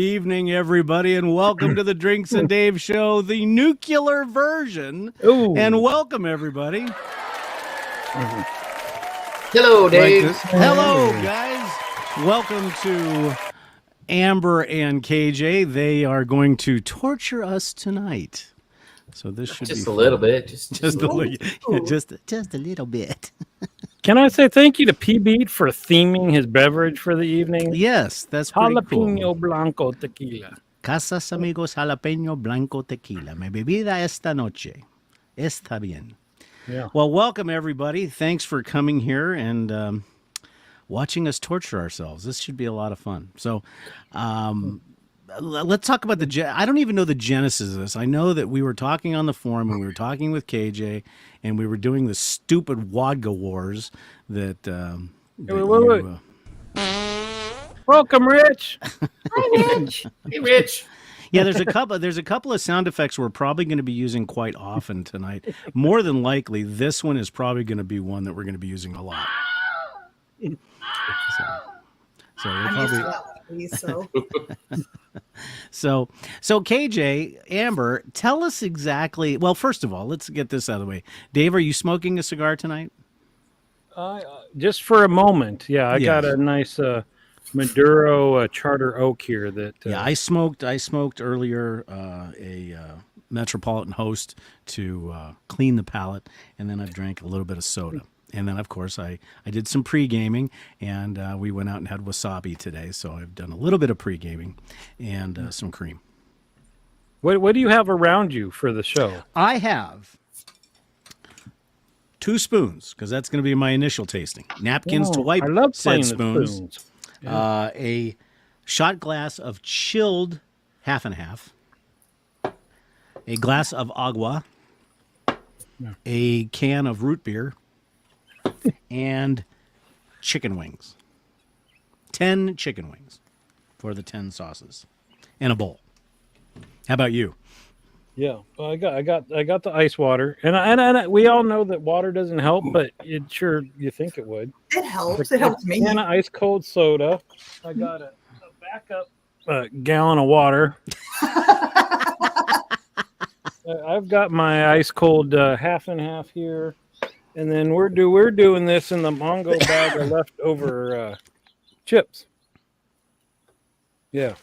evening, everybody, and welcome to the Drinks and Dave Show, the nuclear version. Ooh. And welcome, everybody. Hello, Dave. Hello, guys. Welcome to Amber and KJ. They are going to torture us tonight. So this should just be a little bit. Just a little bit. Can I say thank you to P-Beat for theming his beverage for the evening? Yes, that's pretty Jalapeno cool. Blanco Tequila. Casas Amigos Jalapeno Blanco Tequila. Mi bebida esta noche. Está bien. Yeah. Well, welcome, everybody. Thanks for coming here and watching us torture ourselves. This should be a lot of fun. So let's talk about I don't even know the genesis of this. I know that we were talking on the forum and we were talking with KJ and we were doing the stupid Wodka Wars that, Welcome, Rich. Hi, Rich. Hey, Rich. Yeah, there's a couple of sound effects we're probably going to be using quite often tonight. More than likely, this one is probably going to be one that we're going to be using a lot. So we're probably. So KJ, Amber, tell us exactly. Well, first of all, let's get this out of the way. Dave, are you smoking a cigar tonight? Just for a moment. Yeah, I got a nice Maduro Charter Oak here. Yeah, I smoked earlier a Metropolitan Host to clean the palate, and then I've drank a little bit of soda. And then, of course, I did some pre-gaming, and we went out and had wasabi today. So I've done a little bit of pre-gaming and some cream. What do you have around you for the show? I have 2 spoons, because that's going to be my initial tasting. Napkins to wipe said spoons. Yeah. A shot glass of chilled half and half. A glass of agua. Yeah. A can of root beer. And chicken wings. 10 chicken wings for the 10 sauces. And a bowl. How about you? Yeah, well, I got the ice water, and we all know that water doesn't help, but you think it would. It helps. It helps me. And ice cold soda. I got a backup gallon of water. I've got my ice cold half and half here, and then we're doing this in the Mongo bag of leftover chips. Yeah.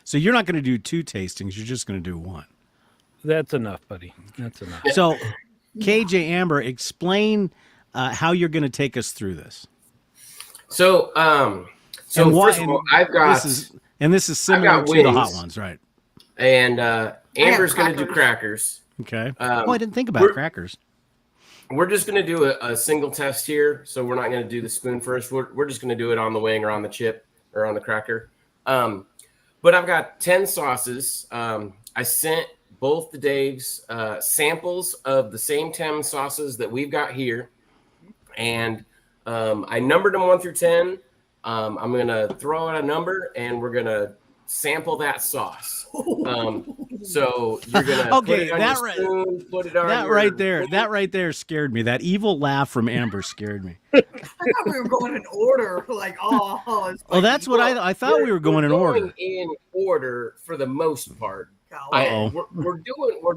So you're not going to do 2 tastings. You're just going to do 1. That's enough, buddy. That's enough. So, KJ, Amber, explain how you're going to take us through this. So first of all, I've got this is similar to the hot ones, right? And Amber's going to do crackers. Okay. I didn't think about crackers. We're just going to do a single test here, so we're not going to do the spoon first. We're just going to do it on the wing or on the chip or on the cracker. But I've got 10 sauces. I sent both the Daves samples of the same 10 sauces that we've got here. And I numbered them 1 through 10. I'm going to throw out a number, and we're going to sample that sauce. So you're going to put it on your spoon, put it on that right there scared me. That evil laugh from Amber scared me. I thought we were going in order. Like, that's what I thought we were going in order. In order for the most part. We're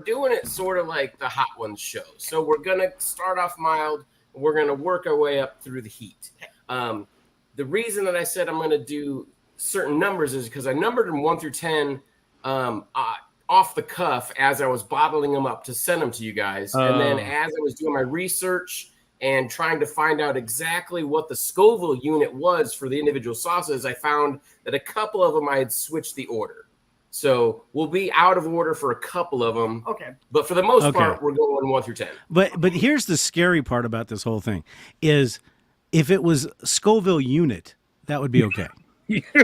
doing it sort of like the Hot Ones show. So we're gonna start off mild. We're gonna work our way up through the heat. The reason that I said I'm gonna do certain numbers is because I numbered them 1 through 10 off the cuff as I was bottling them up to send them to you guys. And then as I was doing my research and trying to find out exactly what the Scoville unit was for the individual sauces, I found that a couple of them I had switched the order. So we'll be out of order for a couple of them. Okay. But for the most part, we're going 1 through 10. But here's the scary part about this whole thing is if it was Scoville unit, that would be okay.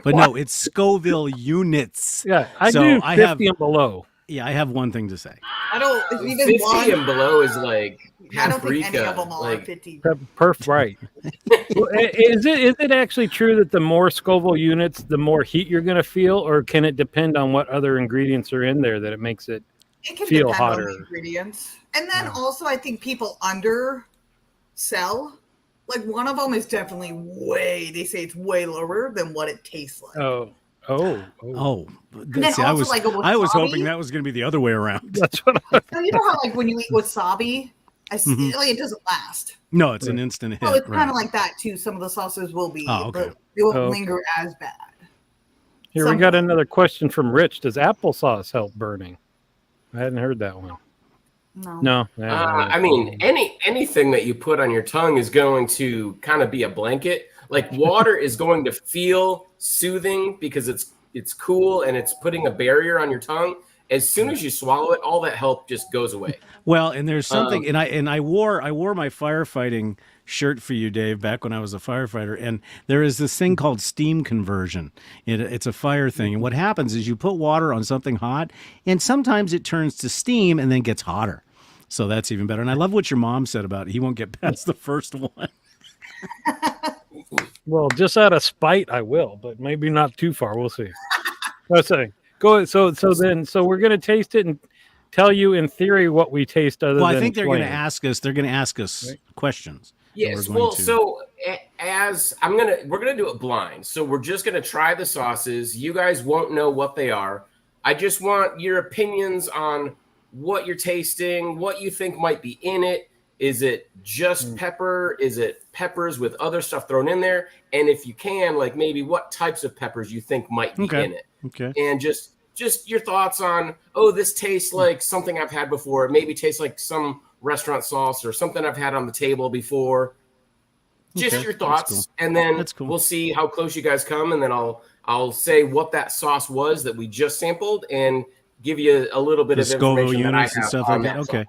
But no, it's Scoville units. Yeah, I do 50 and below. Yeah, I have one thing to say. I don't. It's even 50 one. And below is like I don't think any of them are 50. Perfect. Right. Is it actually true that the more Scoville units, the more heat you're going to feel, or can it depend on what other ingredients are in there that it makes it can feel depend hotter? On the ingredients, and then also I think people undersell. Like one of them is definitely they say it's way lower than what it tastes like. Oh, Oh, then see, also like a I was wasabi. hoping that was going to be the other way around. That's what I, So you know how like when you eat wasabi, it doesn't last. No, it's an instant hit. So it's right. kind of like that too. Some of the sauces will be, Oh, okay. but they won't linger as bad. Here we got another question from Rich. Does applesauce help burning? I hadn't heard that one. No. I mean, anything that you put on your tongue is going to kind of be a blanket. Like water is going to feel soothing because it's cool and it's putting a barrier on your tongue. As soon as you swallow it, all that help just goes away. Well, and there's something, and I wore my firefighting shirt for you, Dave, back when I was a firefighter, and there is this thing called steam conversion. It's a fire thing, and what happens is you put water on something hot, and sometimes it turns to steam and then gets hotter. So that's even better. And I love what your mom said about it. He won't get past the first one. Well, just out of spite, I will, but maybe not too far. We'll see. Let's say. Go. So we're gonna taste it and tell you in theory what we taste. Well, I think they're going to ask us. They're going to ask us questions. Yes. Well, so we're gonna do it blind. So we're just gonna try the sauces. You guys won't know what they are. I just want your opinions on what you're tasting, what you think might be in it. Is it just pepper? Is it peppers with other stuff thrown in there? And if you can, like maybe what types of peppers you think might be in it. Okay. And just your thoughts on, this tastes like something I've had before. It maybe tastes like some restaurant sauce or something I've had on the table before. Just your thoughts. Cool. And then we'll see how close you guys come. And then I'll say what that sauce was that we just sampled and give you a little bit of information that I have and stuff like that. Okay.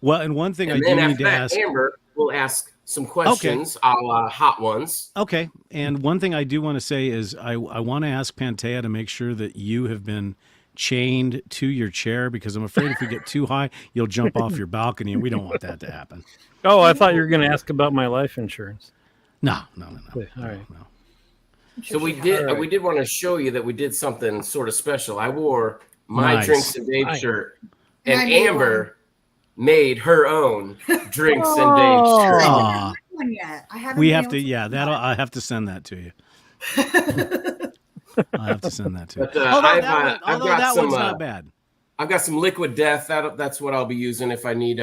Well, and one thing and I do need to ask, Amber will ask some questions, a la hot ones. Okay. And one thing I do want to say is I want to ask Pantea to make sure that you have been chained to your chair, because I'm afraid if we get too high, you'll jump off your balcony, and we don't want that to happen. Oh, I thought you were going to ask about my life insurance. No. All right. No. So we did want to show you that we did something sort of special. I wore my Drinks and Dave shirt, and Amber made her own Drinks and Dave shirt. I haven't we have to, I have to send that to you. I have to send that to you. But, that one's not bad. I've got some Liquid Death. That's what I'll be using if I need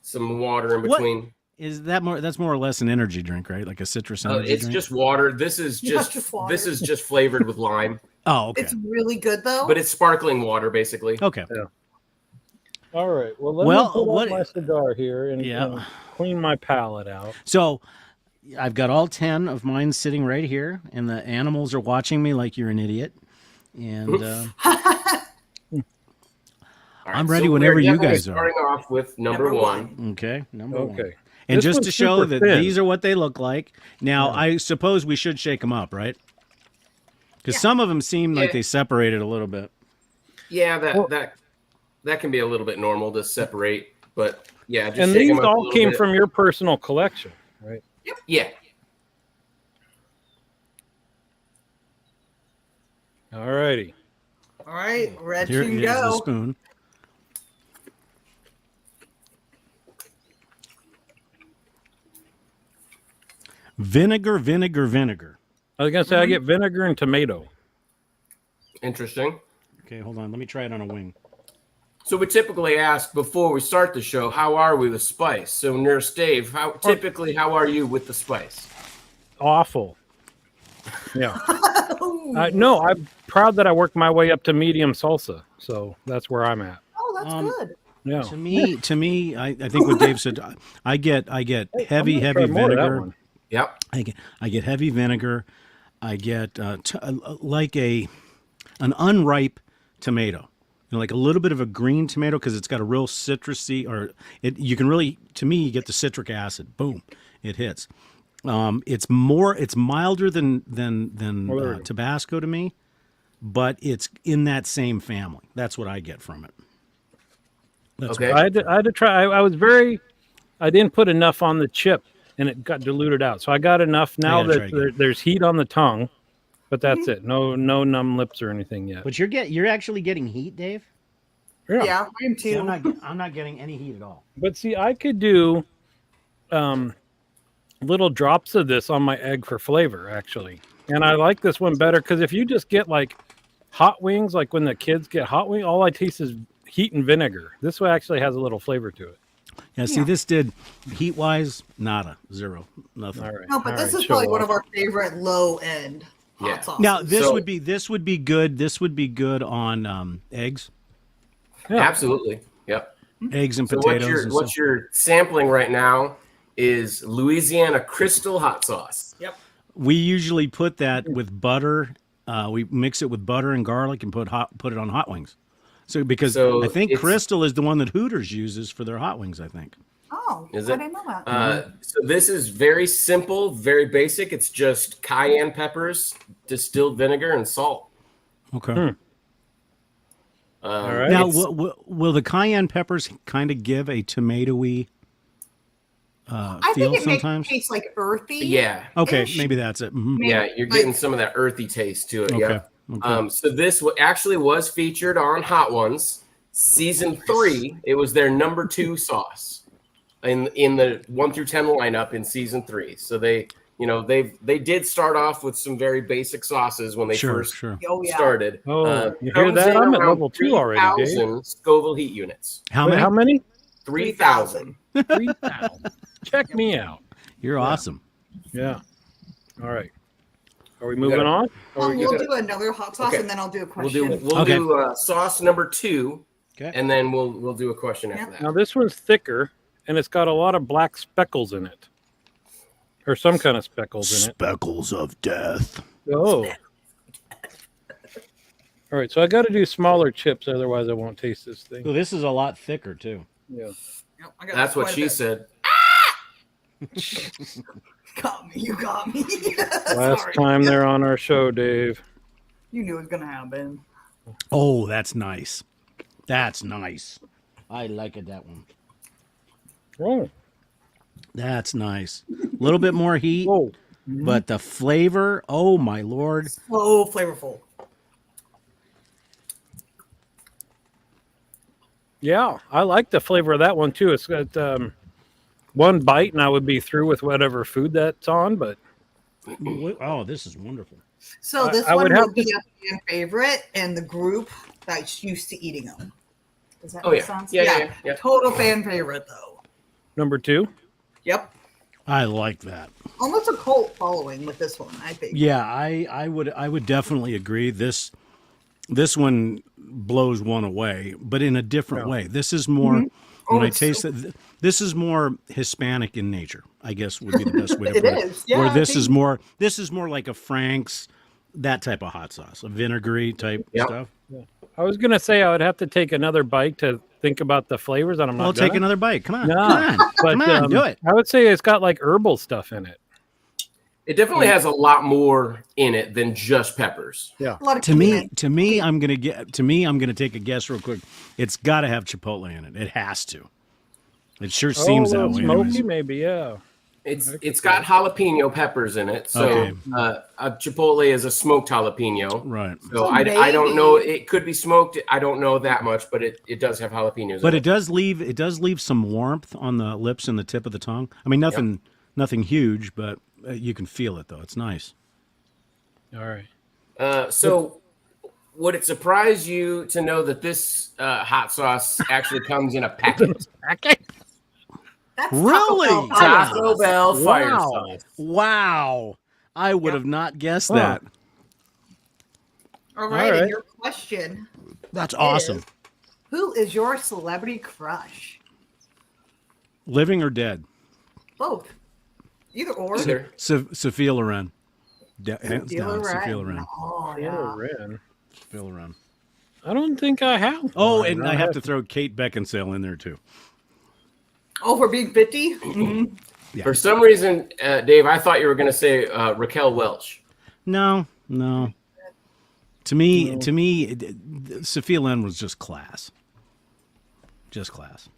some water in between. What? Is that more? That's more or less an energy drink, right? Like a citrus energy it's drink? just water. This is just flavored with lime. Oh, okay. It's really good though. But it's sparkling water, basically. Okay. Yeah. All right. Well, let me pull out my cigar here and clean my palate out. So I've got all 10 of mine sitting right here, and the animals are watching me like you're an idiot. And I'm ready whenever you guys are. Starting off with number one. Okay, number one. And just to show that these are what they look like. Now, I suppose we should shake them up, right? Because some of them seem like they separated a little bit. Yeah, that can be a little bit normal to separate, but yeah. Just and these all came from your personal collection, right? Yeah. All righty. All right, ready Here to is go. the spoon. Vinegar. I was gonna say I get vinegar and tomato. Interesting. Okay, hold on. Let me try it on a wing. So we typically ask before we start the show, how are we with spice? So Nurse Dave, how are you with the spice? Awful. Yeah. No, I'm proud that I worked my way up to medium salsa, so that's where I'm at. Oh, that's good. Yeah. To me, I think what Dave said. I get heavy vinegar. Yep. I get heavy vinegar. I get like an unripe tomato, like a little bit of a green tomato, because it's got a real citrusy, you can really, to me, you get the citric acid. Boom, it hits. It's milder than Tabasco to me, but it's in that same family. That's what I get from it. Okay. I had to try. I didn't put enough on the chip, and it got diluted out. So I got enough now that there's heat on the tongue, but that's it. No numb lips or anything yet. But you're actually getting heat, Dave? Yeah, I am too. I'm not getting any heat at all. But see, I could do little drops of this on my egg for flavor, actually. And I like this one better because if you just get like hot wings, like when the kids get hot wings, all I taste is heat and vinegar. This one actually has a little flavor to it. Yeah, see, this did heat-wise, nada, zero, nothing. All right. No, but this is probably one of our favorite low-end hot sauces. Now, this would be good. This would be good on eggs. Yeah. Absolutely. Yep. Eggs and potatoes. What you're sampling right now is Louisiana Crystal hot sauce. Yep. We usually put that with butter. We mix it with butter and garlic and put it on hot wings. So I think Crystal is the one that Hooters uses for their hot wings, I think. Oh, is it? I didn't know that. So this is very simple, very basic. It's just cayenne peppers, distilled vinegar, and salt. Okay. All right. Now, will the cayenne peppers kind of give a tomatoey I feel think it sometimes? makes it taste like earthy. Yeah. Okay, maybe that's it. Mm-hmm. Yeah, you're getting some of that earthy taste to it. Okay. Yeah. Okay. So this actually was featured on Hot Ones season 3. It was their number 2 sauce in the 1 through 10 lineup in season 3. So they did start off with some very basic sauces when they first started. Oh, you hear that? I'm at level 2 already, Dave. 3,000 Scoville heat units. How many? How many? 3,000. 3,000. Check me out. You're awesome. Yeah. All right. Are we moving on? We'll do another hot sauce, and then I'll do a question. We'll do sauce number 2, and then we'll do a question after that. Now this one's thicker, and it's got a lot of black speckles in it, or some kind of speckles in it. Speckles of death. Oh. All right, so I got to do smaller chips, otherwise I won't taste this thing. So this is a lot thicker too. Yeah. That's what she said. Got me. You got me. Last time they're on our show, Dave. You knew it was going to happen. Oh, that's nice. That's nice. I like it, that one. Oh. That's nice. A little bit more heat, but the flavor, oh my Lord. So flavorful. Yeah, I like the flavor of that one too. It's got one bite and I would be through with whatever food that's on, but oh, this is wonderful. So this one will be a fan favorite and the group that's used to eating them. Does that make sense? Yeah. Total fan favorite though. Number 2? Yep. I like that. Almost a cult following with this one, I think. Yeah, I would definitely agree. This one blows one away, but in a different way. This is more when I taste it. This is more Hispanic in nature, I guess would be the best way to put it. Is. Yeah, where this is more like a Frank's, that type of hot sauce, a vinegary type stuff. Yeah. I was gonna say I would have to take another bite to think about the flavors, and I'm not. I'll take another bite. Come on, no, come on, do it. I would say it's got like herbal stuff in it. It definitely has a lot more in it than just peppers. Yeah. To me, I'm gonna take a guess real quick. It's got to have chipotle in it. It has to. It sure seems that way. Smoky, maybe, yeah. It's got jalapeno peppers in it, so a chipotle is a smoked jalapeno, right? So I don't know. It could be smoked. I don't know that much, but it does have jalapenos. But it does leave some warmth on the lips and the tip of the tongue. I mean, nothing huge, but you can feel it though. It's nice. All right. So would it surprise you to know that this hot sauce actually comes in a packet? That's really? Taco Bell fire sauce. Wow. I would have not guessed that. All right. And your question. That's awesome. Who is your celebrity crush? Living or dead? Both. Either or. Sophia Loren. Sophia Loren. Oh, yeah. Sophia Loren. I don't think I have. Oh, and I have to throw Kate Beckinsale in there too. Oh, for being 50? Mm-hmm. Yeah. For some reason, Dave, I thought you were going to say Raquel Welch. No. To me, Sophia Loren was just class. Just class.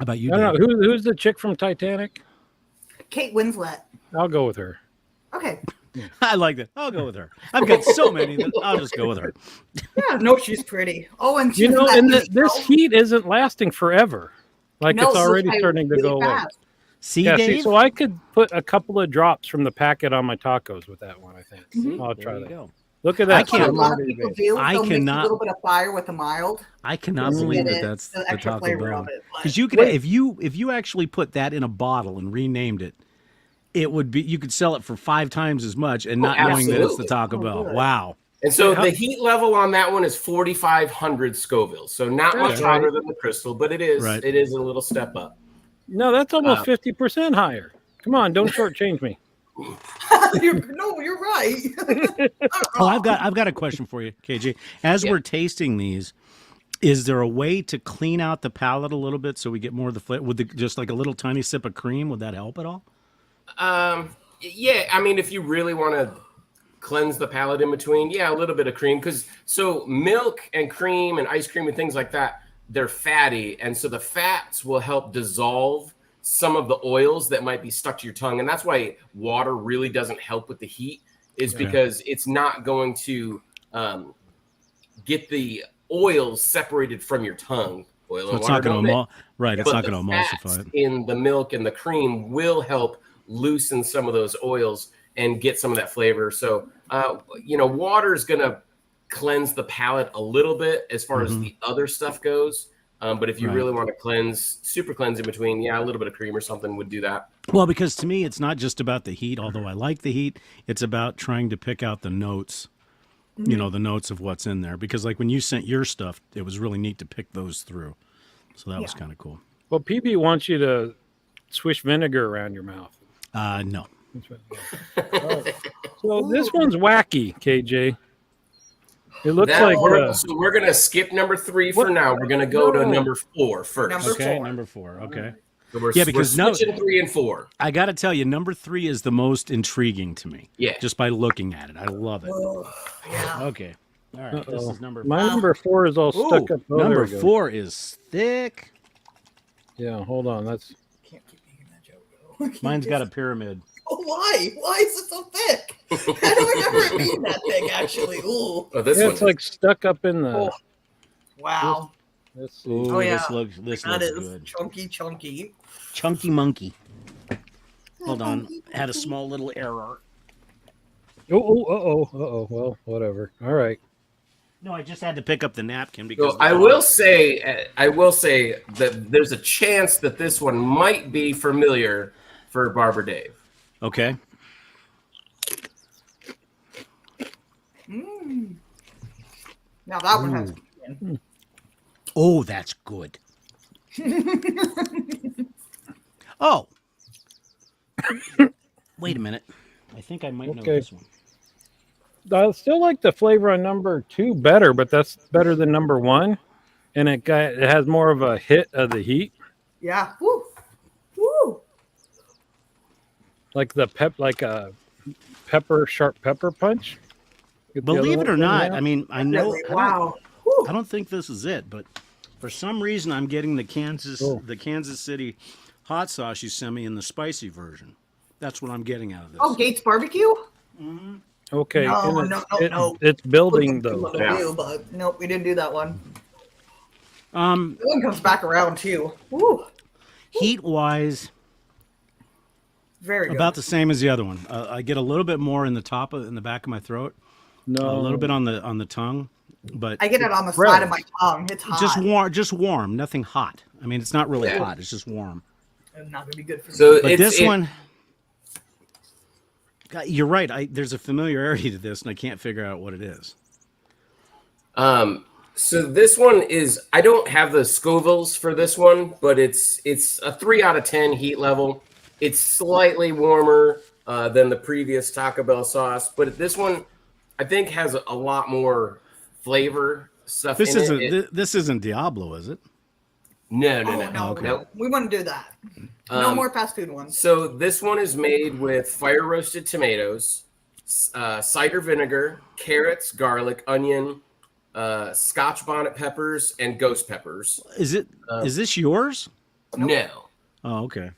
How about you? I don't know. Who's the chick from Titanic? Kate Winslet. I'll go with her. Okay. I like that. I'll go with her. I've got so many that I'll just go with her. Yeah, no, she's pretty. Oh, and she's this heat isn't lasting forever. Like it's already starting to go away. See, so I could put a couple of drops from the packet on my tacos with that one, I think. Mm-hmm. I'll try that. Go. Look at that. I can't. A lot of people do. I They'll mix cannot. a little bit of fire with the mild. I cannot believe that that's the extra Taco flavor Bell. of it. Because you could, if you actually put that in a bottle and renamed it, it would be, you could sell it for 5 times as much and not knowing that it's the Taco Bell. Good. Wow. And so the heat level on that one is 4,500 Scoville. So not much hotter than the Crystal, but it is a little step up. No, that's almost 50% higher. Come on, don't shortchange me. You're right. Oh, I've got a question for you, KJ. As we're tasting these, is there a way to clean out the palate a little bit so we get more of the flavor? Would just like a little tiny sip of cream, would that help at all? Yeah, I mean, if you really want to cleanse the palate in between, yeah, a little bit of cream, because so milk and cream and ice cream and things like that, they're fatty, and so the fats will help dissolve some of the oils that might be stuck to your tongue, and that's why water really doesn't help with the heat, is because it's not going to get the oils separated from your tongue. Oil and it's water not going to it's not going to emulsify it. In the milk and the cream will help loosen some of those oils and get some of that flavor. So, water is going to cleanse the palate a little bit as far as the other stuff goes. But if you really want to super cleanse in between, a little bit of cream or something would do that. Well, because to me, it's not just about the heat, although I like the heat. It's about trying to pick out the notes, the notes of what's in there. Because like when you sent your stuff, it was really neat to pick those through. So that was kind of cool. Well, PB wants you to swish vinegar around your mouth. No. So this one's wacky, KJ. It looks so we're going to skip number 3 for now. We're going to go to number 4 first. Number 4. Okay. So we're because switching 3 and 4. I got to tell you, number 3 is the most intriguing to me. Yeah. Just by looking at it. I love it. Yeah. Okay. All right. This is number 4. My number 4 is all stuck up. Oh, number 4 is thick. Yeah, hold on. Can't keep making that joke. Mine's got a pyramid. Oh, why? Why is it so thick? I don't remember it being that thick, actually. Ooh. Oh, this it's like stuck up in the. Oh. Wow. This Ooh, yeah. This looks good. Chunky. Chunky monkey. Hold on. Had a small little error. Oh. Well, whatever. All right. No, I just had to pick up the napkin because. So I will say that there's a chance that this one might be familiar for Barber Dave. Okay. Now that one has. Oh, that's good. Oh. Wait a minute. I think I might know this one. I still like the flavor on number 2 better, but that's better than number 1, and it has more of a hit of the heat. Yeah. Woo. Like a sharp pepper punch. Believe it or not, I mean, I know. Really? Wow. I don't think this is it, but for some reason, I'm getting the Kansas City hot sauce you sent me in the spicy version. That's what I'm getting out of this. Oh, Gates Barbecue. Mm-hmm. Okay. No. It's building though. But nope, we didn't do that one. That one comes back around too. Woo. Heat wise, very good. About the same as the other one. I get a little bit more in the back of my throat. No, a little bit on the tongue, but I get it on the side of my tongue. It's hot. Just warm, nothing hot. I mean, it's not really hot. It's just warm. It's not gonna be good for me. So but this one. You're right. There's a familiarity to this, and I can't figure out what it is. So this one is, I don't have the Scovilles for this one, but it's a 3 out of 10 heat level. It's slightly warmer than the previous Taco Bell sauce, but this one I think has a lot more flavor stuff. This isn't Diablo, is it? No. No. We wouldn't do that. No more fast food ones. So this one is made with fire roasted tomatoes, cider vinegar, carrots, garlic, onion, Scotch bonnet peppers, and ghost peppers. Is this yours? No. Oh, okay.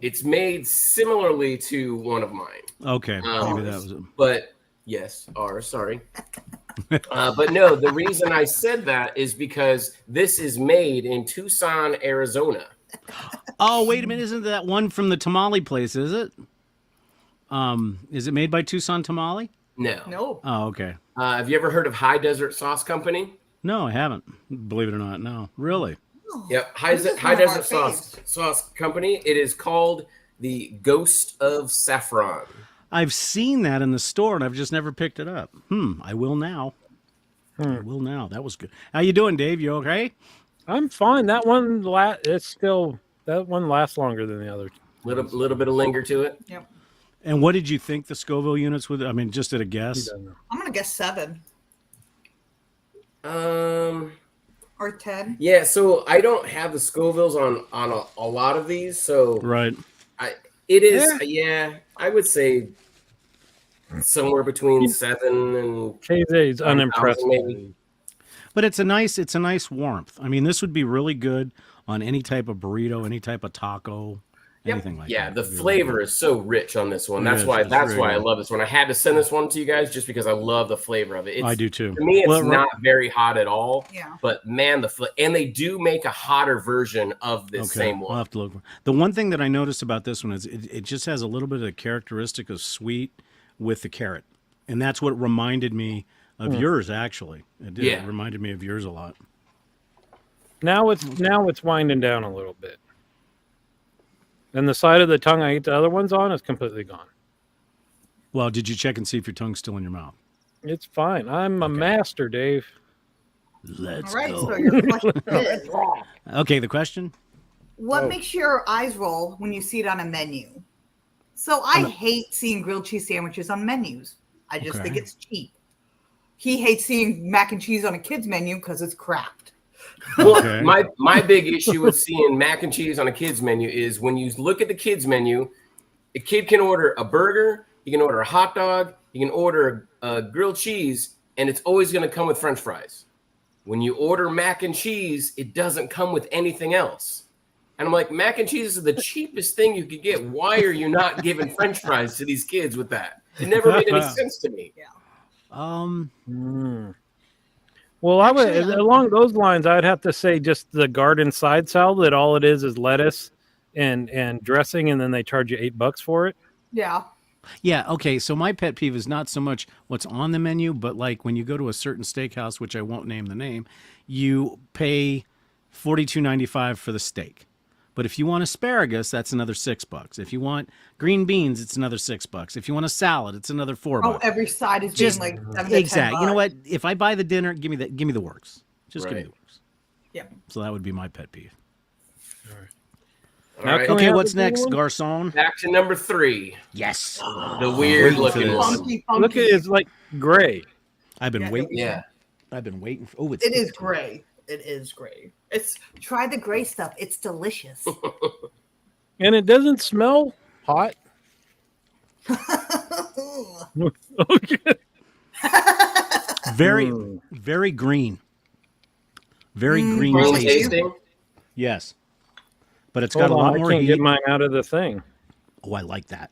It's made similarly to one of mine. Okay, maybe that was it. But yes, ours. Sorry. But no, the reason I said that is because this is made in Tucson, Arizona. Oh, wait a minute. Isn't that one from the tamale place, is it? Is it made by Tucson Tamale? No. No. Oh, okay. Have you ever heard of High Desert Sauce Company? No, I haven't. Believe it or not, no. Really? Yep. High Desert Sauce Company. It is called the Ghost of Saffron. I've seen that in the store, and I've just never picked it up. I will now. I will now. That was good. How you doing, Dave? You okay? I'm fine. That one that one lasts longer than the other. Little bit of linger to it. Yep. And what did you think the Scoville units would? I mean, just at a guess. I'm gonna guess 7 Or or 10. Yeah, so I don't have the Scovilles on a lot of these, so Right. I would say somewhere between 7 and KZ's unimpressed. maybe. But it's a nice warmth. I mean, this would be really good on any type of burrito, any type of taco, anything like that. Yeah, the flavor is so rich on this one. That's why I love this one. I had to send this one to you guys just because I love the flavor of it. I do too. To me, it's not very hot at all. Yeah. But man, and they do make a hotter version of this same one. I'll have to look. The one thing that I noticed about this one is it just has a little bit of characteristic of sweet with the carrot, and that's what reminded me of yours. Actually, it did. Yeah. It reminded me of yours a lot. Now it's winding down a little bit. And the side of the tongue I ate the other ones on is completely gone. Well, did you check and see if your tongue's still in your mouth? It's fine. I'm a master, Dave. Let's All right. go. So your question is, Okay, the question? what makes your eyes roll when you see it on a menu? So I hate seeing grilled cheese sandwiches on menus. I just think it's cheap. He hates seeing mac and cheese on a kid's menu because it's cracked. Well, my big issue with seeing mac and cheese on a kid's menu is when you look at the kid's menu, a kid can order a burger, he can order a hot dog, he can order a grilled cheese, and it's always going to come with French fries. When you order mac and cheese, it doesn't come with anything else. And I'm like, mac and cheese is the cheapest thing you could get. Why are you not giving French fries to these kids with that? It never made any sense to me. Well, I would along those lines. I'd have to say just the garden side salad. That all it is lettuce and dressing, and then they charge you $8 for it. Yeah. Yeah, okay, so my pet peeve is not so much what's on the menu, but like when you go to a certain steakhouse, which I won't name the name, you pay $42.95 for the steak. But if you want asparagus, that's another $6. If you want green beans, it's another $6. If you want a salad, it's another $4. Oh, every side is Just being like 7 to exactly. $10. You know what? If I buy the dinner, give me the works. Just give me Right. the works. Yeah. So that would be my pet peeve. All right. Okay, what's next, Garcon? Back to number 3. Yes. The weird looking one. Funky. Look at it, it's like gray. I've been waiting. Yeah. I've been waiting. Oh, It is gray. It is gray. Try the gray stuff. It's delicious. And it doesn't smell hot. Okay. Very, very green. Very green Green tasting. tasting. Yes. But it's got a lot more I can't heat. get mine out of the thing. Oh, I like that.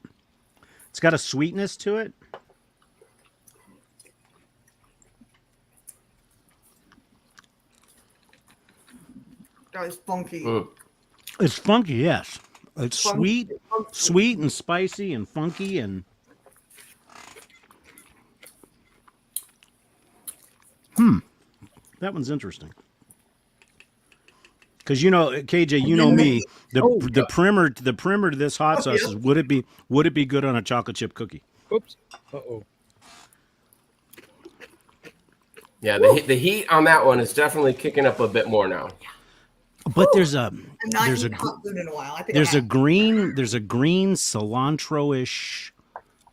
It's got a sweetness to it. That is funky. It's funky, yes. It's sweet and spicy and funky and that one's interesting. Because KJ, you know me, the primer to this hot sauce is would it be good on a chocolate chip cookie? Oops. Uh-oh. Yeah, the heat on that one is definitely kicking up a bit more now. But there's a I'm not eating hot food in a while. I think there's a green cilantro-ish.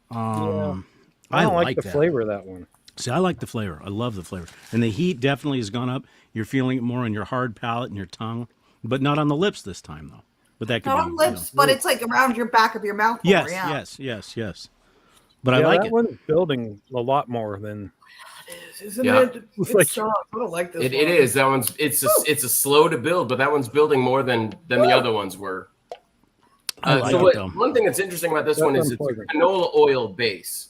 I don't like the flavor of that one. See, I like the flavor. I love the flavor. And the heat definitely has gone up. You're feeling it more on your hard palate and your tongue, but not on the lips this time, though. But that could not be on lips, but it's like around your back of your mouth. Yes, more, yeah. yes. But I like that it. one's building a lot more than. Isn't Yeah. it? It's soft. I don't like this. It is. That one's it's a slow to build, but that one's building more than the other ones were. I like it, though. One thing that's interesting about this one is it's a canola oil base.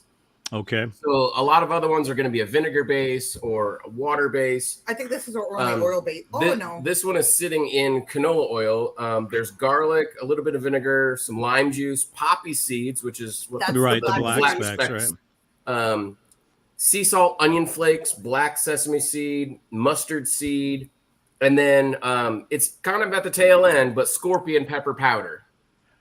Okay. So a lot of other ones are going to be a vinegar base or a water base. I think this is only oil base. Oh no. This one is sitting in canola oil. There's garlic, a little bit of vinegar, some lime juice, poppy seeds, which is what That's Right, the the black black specks, right? sea salt, onion flakes, black sesame seed, mustard seed, and then it's kind of at the tail end, but scorpion pepper powder.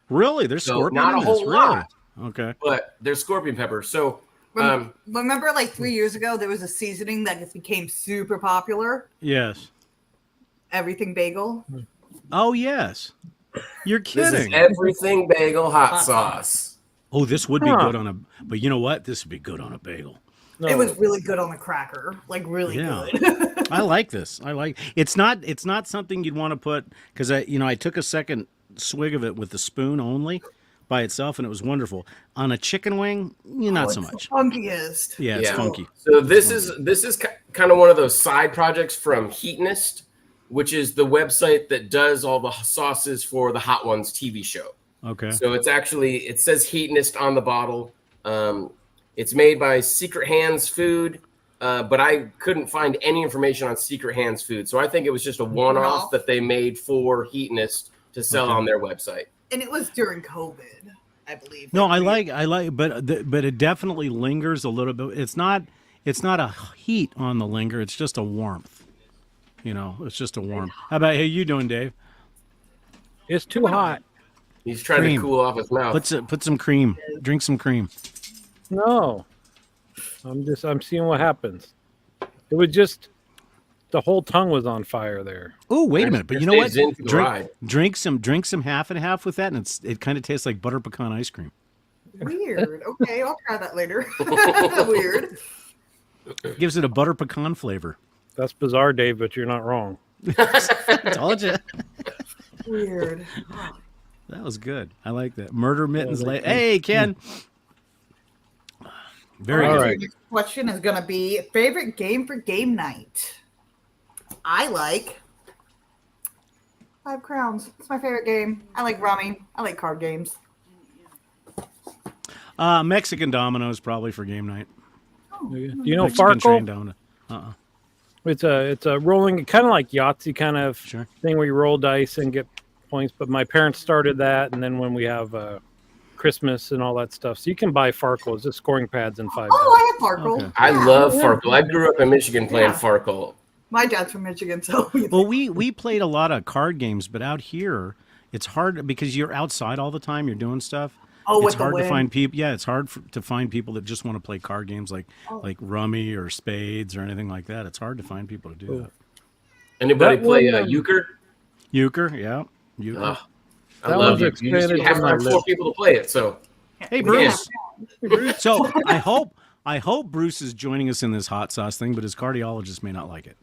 Really? There's scorpion not in a whole this? lot. Really? Okay. But there's scorpion pepper. So remember like 3 years ago, there was a seasoning that just became super popular? Yes. Everything bagel. Oh, yes. You're kidding. This is everything bagel hot sauce. Oh, this would be good on a, but you know what? This would be good on a bagel. No. It was really good on the cracker, like really good. I like this. It's not something you'd want to put, because I took a second swig of it with the spoon only by itself, and it was wonderful. On a chicken wing, not so much. The funkiest. Yeah, it's funky. So this is kind of one of those side projects from Heatonist, which is the website that does all the sauces for the Hot Ones TV show. Okay. So it says Heatonist on the bottle. It's made by Secret Hands Food, but I couldn't find any information on Secret Hands Food. So I think it was just a one-off that they made for Heatonist to sell on their website. And it was during COVID, I believe. No, I like, but it definitely lingers a little bit. It's not a heat on the linger. It's just a warmth. It's just a warmth. How about how you doing, Dave? It's too hot. He's trying to cool off his mouth. Put some cream. Drink some cream. No, I'm seeing what happens. It was just the whole tongue was on fire there. Oh, wait a minute! But you know what? Drink some half and half with that, and it kind of tastes like butter pecan ice cream. Weird. Okay, I'll try that later. Weird. Gives it a butter pecan flavor. That's bizarre, Dave, but you're not wrong. I told you. Weird. That was good. I like that. Murder Mittens. Hey, Ken. Very good. Right. Next question is going to be favorite game for game night. I like 5 Crowns. It's my favorite game. I like rummy. I like card games. Mexican dominoes probably for game night. Oh. Do you know Farkle? It's a rolling, kind of like Yahtzee kind of thing where you roll dice and get points. But my parents started that, and then when we have Christmas and all that stuff, so you can buy Farkle. It's just scoring pads and 5. Oh, I have Farkle. Okay. I love Farkle. I grew up in Michigan playing Farkle. My dad's from Michigan, so. Well, we played a lot of card games, but out here it's hard because you're outside all the time. You're doing stuff. Oh, it's hard to find people. Yeah, it's hard to find people that just want to play card games like rummy or spades or anything like that. It's hard to find people to do that. Anybody play euchre? Euchre, yeah. Euchre. I love it. You just have to have 4 people to play it. So, hey, Bruce. So I hope Bruce is joining us in this hot sauce thing, but his cardiologist may not like it.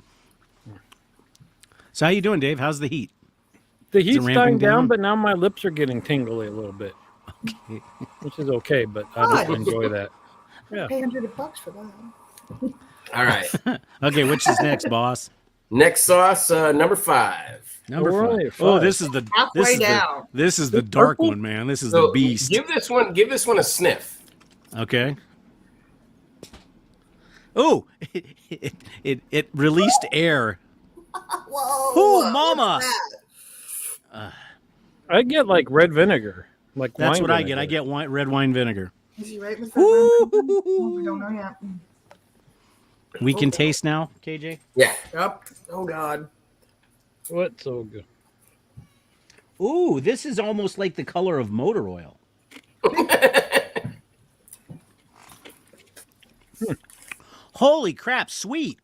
So how you doing, Dave? How's the heat? The heat's dying down, but now my lips are getting tingly a little bit. Okay. Which is okay, but I don't enjoy that. Yeah. Pay $100 for that. All right. Okay, which is next, boss? Next sauce, number 5. Number 5. Oh, this is the this is the dark one, man. This is the beast. Give this one a sniff. Okay. Oh, it released air. Whoa! Oh, mama! I get like red vinegar. Like that's wine what vinegar. I get red wine vinegar. Is he right, Mr. We don't know yet. We can taste now, KJ? Yeah. Yep. Oh, God. What's so good? Ooh, this is almost like the color of motor oil. Holy crap, sweet.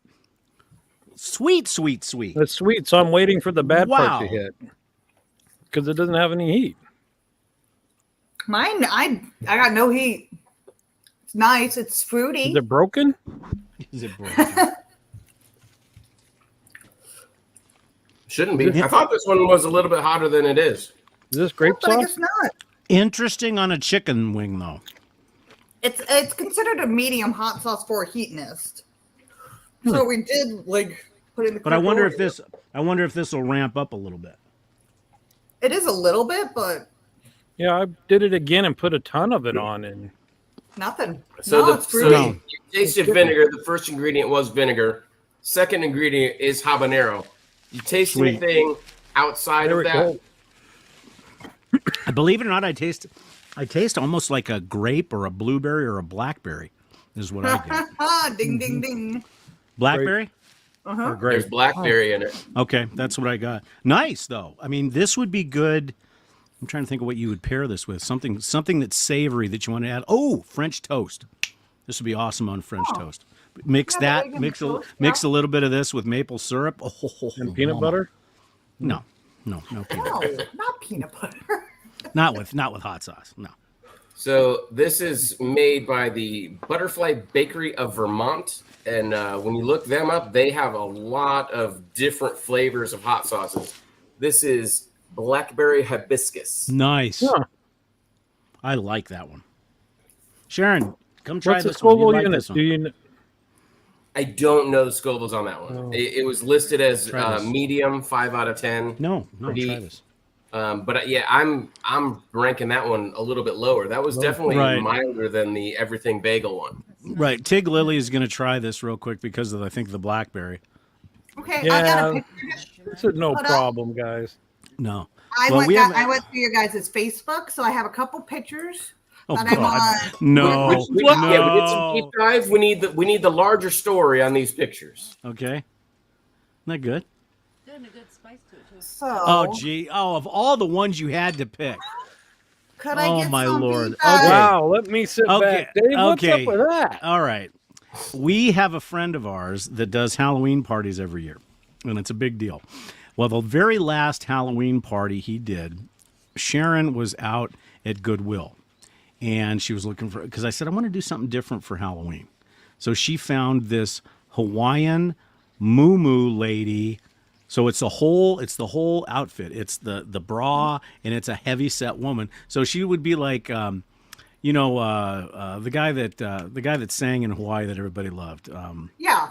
Sweet, sweet, sweet. It's sweet, so I'm waiting for the bad part to hit. Because it doesn't have any heat. Mine, I got no heat. It's nice. It's fruity. Is it broken? Is it broken? Shouldn't be. I thought this one was a little bit hotter than it is. Is this grape sauce? I guess not. Interesting on a chicken wing, though. It's considered a medium hot sauce for a heatonist. So we did put in the. But I wonder if this will ramp up a little bit. It is a little bit, but. Yeah, I did it again and put a ton of it on, and nothing. So you tasted vinegar. The first ingredient was vinegar. Second ingredient is habanero. You taste anything outside of that? Believe it or not, I taste almost like a grape or a blueberry or a blackberry is what I get. Ding, ding, ding. Blackberry? Uh-huh. There's blackberry in it. Okay, that's what I got. Nice, though. I mean, this would be good. I'm trying to think of what you would pair this with. Something that's savory that you want to add. Oh, French toast. This would be awesome on French toast. Mix that. Mix a little bit of this with maple syrup. And peanut butter? No peanut butter. No, not peanut butter. Not with hot sauce. No. So this is made by the Butterfly Bakery of Vermont. And when you look them up, they have a lot of different flavors of hot sauces. This is blackberry hibiscus. Nice. Huh. I like that one. Sharon, come try What's this the Scoville one. unit? Do you I don't know the Scovilles on that one. Oh. It was listed as Try this. medium, 5 out of 10. No, try this. But yeah, I'm ranking that one a little bit lower. That was definitely milder than the everything bagel one. Right. Tig Lily is going to try this real quick because of, I think, the blackberry. Okay, Yeah. I got a picture. This is no problem, guys. No. I Well, went through your guys' Facebook, so I have a couple pictures. Oh, that I'm God. on. No. Yeah, we did some deep dive. We need the larger story on these pictures. Okay. Isn't that good? Doing a good spice to it too. So, Oh, gee. Oh, of all the ones you had to pick. could I Oh, get my some Lord. feedback? Okay. Wow, let me sit back. Dave, what's okay. up with that? All right. We have a friend of ours that does Halloween parties every year, and it's a big deal. Well, the very last Halloween party he did, Sharon was out at Goodwill, and she was looking for, because I said, I want to do something different for Halloween. So she found this Hawaiian moo lady. So it's the whole outfit. It's the bra, and it's a heavy set woman. So she would be like, the guy that sang in Hawaii that everybody loved. Yeah.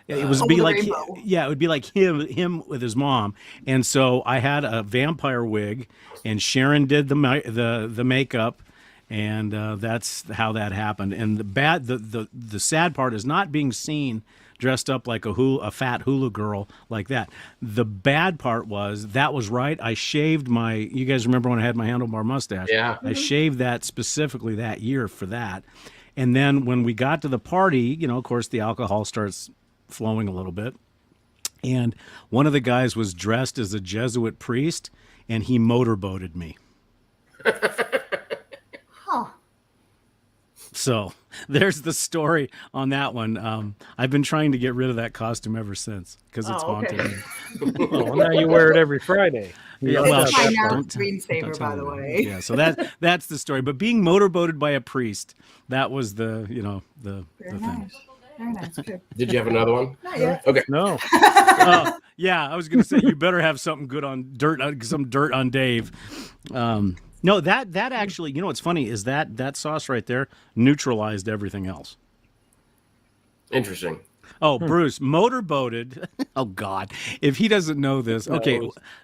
It would be like, it would be like him with his mom. And so I had a vampire wig, and Sharon did the makeup, and that's how that happened. And the sad part is not being seen dressed up like a fat hula girl like that. The bad part was that was right. I shaved you guys remember when I had my handlebar mustache? Yeah. I shaved that specifically that year for that. And then when we got to the party, of course, the alcohol starts flowing a little bit. And one of the guys was dressed as a Jesuit priest, and he motorboated me. Huh. So there's the story on that one. I've been trying to get rid of that costume ever since because it's haunted me. Well, now you wear it every Friday. Yeah, This well, is my don't- now don't screensaver, tell by the me. way. Yeah, so that's the story. But being motorboated by a priest, that was the Very thing. nice. Very nice. Good. Did you have another one? Not yet. Okay. No. Yeah, I was going to say you better have something good on some dirt on Dave. No, that actually, what's funny is that sauce right there neutralized everything else. Interesting. Oh, Bruce, motorboated. Oh God, if he doesn't know this, okay.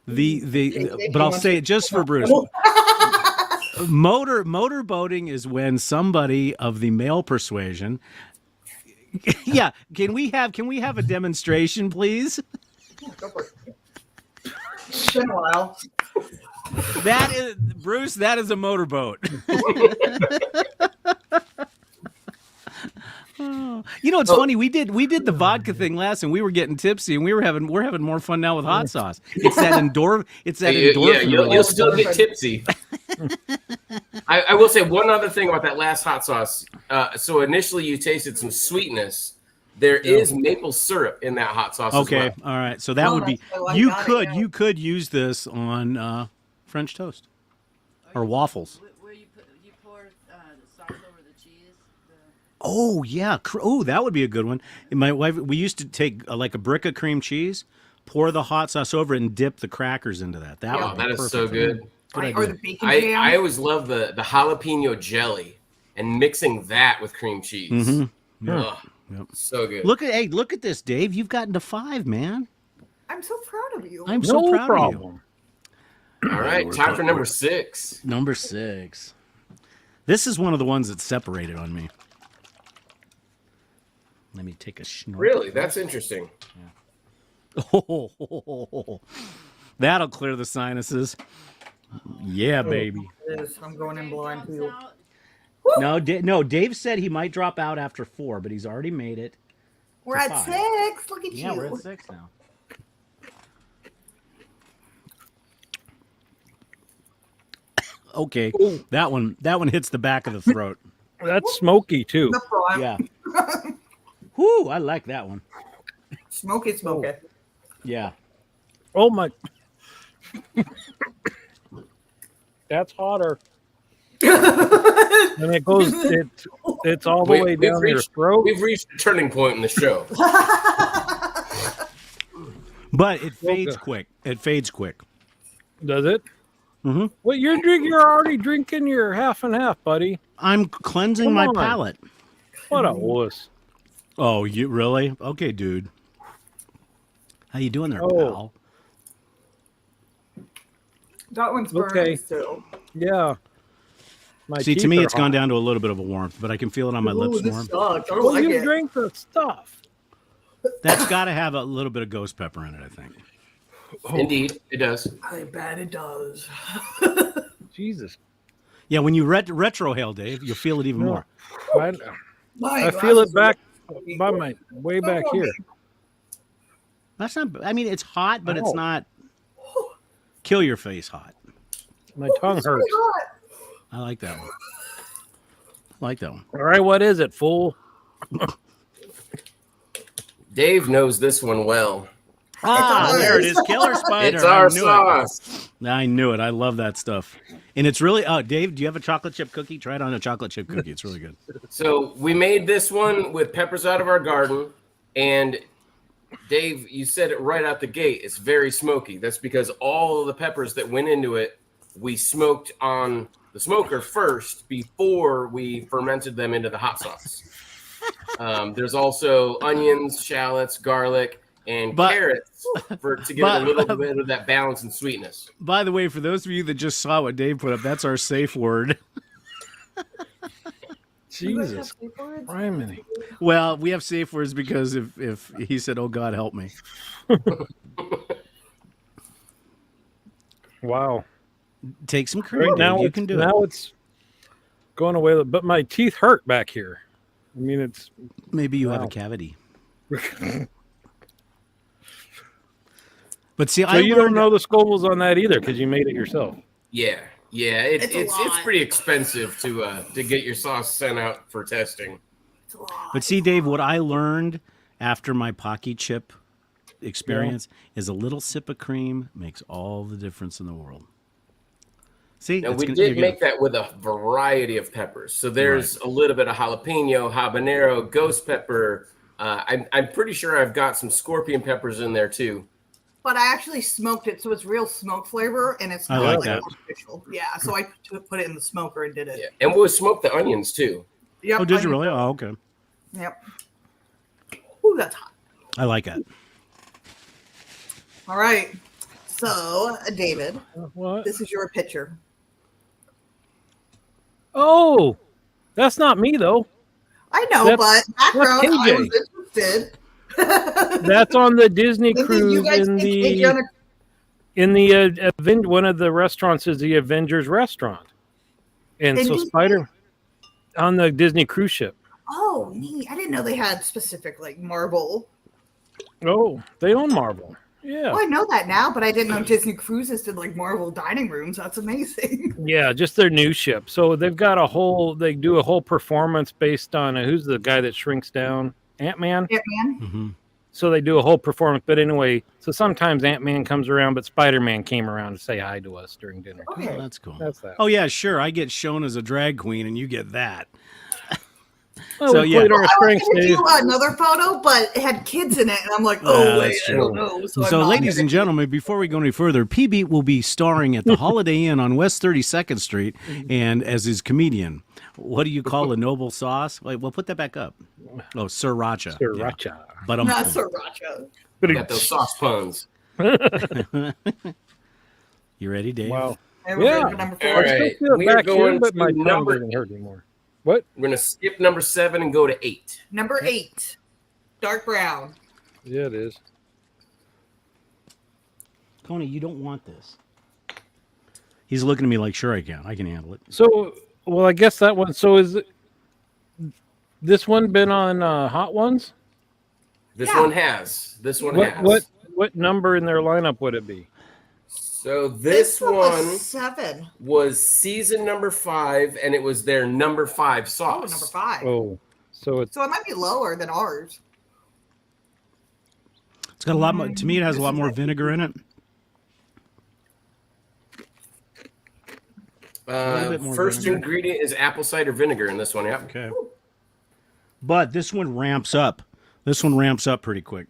But I'll say it just for Bruce. Motorboating is when somebody of the male persuasion. Yeah, can we have a demonstration, please? Go for it. It's been a while. That is Bruce. That is a motorboat. It's funny. We did the vodka thing last, and we were getting tipsy, and we're having more fun now with hot sauce. It's that endorphin. Yeah, you'll still get tipsy. I will say one other thing about that last hot sauce. So initially you tasted some sweetness. There is maple syrup in that hot sauce. Okay, as well. all right. So that would be you could use this on French toast or waffles. Where you pour the sauce over the cheese. Oh yeah. Oh, that would be a good one. My wife, we used to take like a brick of cream cheese, pour the hot sauce over it, and dip the crackers into that. That would be that is perfect. so good. Or the bacon jam. I always love the jalapeno jelly and mixing that with cream cheese. Mm-hmm. Yeah. Ugh, so good. Look at this, Dave. You've gotten to 5, man. I'm so proud of you. I'm so proud of you. All right, time for number 6. Number 6. This is one of the ones that separated on me. Let me take a snort. Really? That's interesting. Oh, that'll clear the sinuses. Yeah, baby. I'm going in blind too. No, Dave said he might drop out after 4, but he's already made it. We're at 5. 6. Look at you. Yeah, we're at 6 now. Okay, Ooh. that one hits the back of the throat. That's smoky too. The front. Yeah. Whoo, I like that one. Smoky. Yeah. Oh my. That's hotter. And it goes. It's all the way down your throat. We've reached a turning point in the show. But it fades quick. It fades quick. Does it? Mm-hmm. Well, you're already drinking your half and half, buddy. I'm cleansing my palate. What a wuss. Oh, you really? Okay, dude. How you doing there, pal? That one's burning still. Yeah. See, to me, it's gone down to a little bit of a warmth, but I can feel it on my lips warm. Well, you drink the stuff. That's got to have a little bit of ghost pepper in it, I think. Oh. Indeed, it does. I bet it does. Jesus. Yeah, when you retrohale, Dave, you'll feel it even more. I feel it back by my way back here. That's not. I mean, it's hot, but it's not kill your face hot. My tongue hurts. I like that one. All right, what is it, fool? Dave knows this one well. There it is, Killer Spider. It's our sauce. I knew it. I love that stuff. And it's really, Dave, do you have a chocolate chip cookie? Try it on a chocolate chip cookie. It's really good. So we made this one with peppers out of our garden. And Dave, you said it right out the gate. It's very smoky. That's because all of the peppers that went into it, we smoked on the smoker first before we fermented them into the hot sauce. There's also onions, shallots, garlic, and carrots to give it a little bit of that balance and sweetness. By the way, for those of you that just saw what Dave put up, that's our safe word. Jesus. Criminy. Well, we have safe words because if he said, "Oh God, help me." Wow. Take some cream. Right now you can do it. Now it's going away, but my teeth hurt back here. I mean, it's maybe you have a cavity. But see, so you don't know the Scovilles on that either because you made it yourself. Yeah, it's pretty expensive to get your sauce sent out for testing. But see, Dave, what I learned after my Pocky chip experience is a little sip of cream makes all the difference in the world. See, now we did make that with a variety of peppers. So there's a little bit of jalapeno, habanero, ghost pepper. I'm pretty sure I've got some scorpion peppers in there too. But I actually smoked it, so it's real smoke flavor, and it's not like that. artificial. Yeah, so I put it in the smoker and did it. Yeah. And we'll smoke the onions too. Yep, oh, did you really? Oh, okay. Yep. Ooh, that's hot. I like it. All right. So, David, what? This is your picture. Oh, that's not me though. I know, but background, I was interested. That's on the Disney cruise in the one of the restaurants is the Avengers restaurant, and so Spider on the Disney cruise ship. Oh, neat! I didn't know they had specific like Marvel. Oh, they own Marvel. Yeah. Well, I know that now, but I didn't know Disney Cruises did like Marvel dining rooms. That's amazing. Yeah, just their new ship. So they've got they do a whole performance based on who's the guy that shrinks down? Ant-Man? Ant-Man? Mm-hmm. So they do a whole performance. But anyway, so sometimes Ant-Man comes around, but Spider-Man came around to say hi to us during dinner. Okay. Oh, that's cool. That's that. Oh, yeah, sure. I get shown as a drag queen, and you get that. Well, so, yeah. I was going to do another photo, but it had kids in it, and I'm like, oh, wait, I don't know. So ladies and gentlemen, before we go any further, PB will be starring at the Holiday Inn on West 32nd Street, and as his comedian. What do you call a noble sauce? Wait, we'll put that back up. Oh, sriracha. Sriracha. Yeah. But not sriracha. We got those sauce puns. You ready, Dave? Wow. Yeah. All right. We are going but my to tongue doesn't hurt anymore. What? We're going to skip number 7 and go to 8. Number 8. Dark brown. Yeah, it is. Coney, you don't want this. He's looking at me like, sure I can. I can handle it. So Well, I guess that one. So is this one been on Hot Ones? This one has. What number in their lineup would it be? So this one was 7. Was season number 5, and it was their number 5 sauce. Oh, number 5. Oh, so it might be lower than ours. It's got a lot more. To me, it has a lot more vinegar in it. First ingredient is apple cider vinegar in this one. Yeah. Okay. But this one ramps up. This one ramps up pretty quick.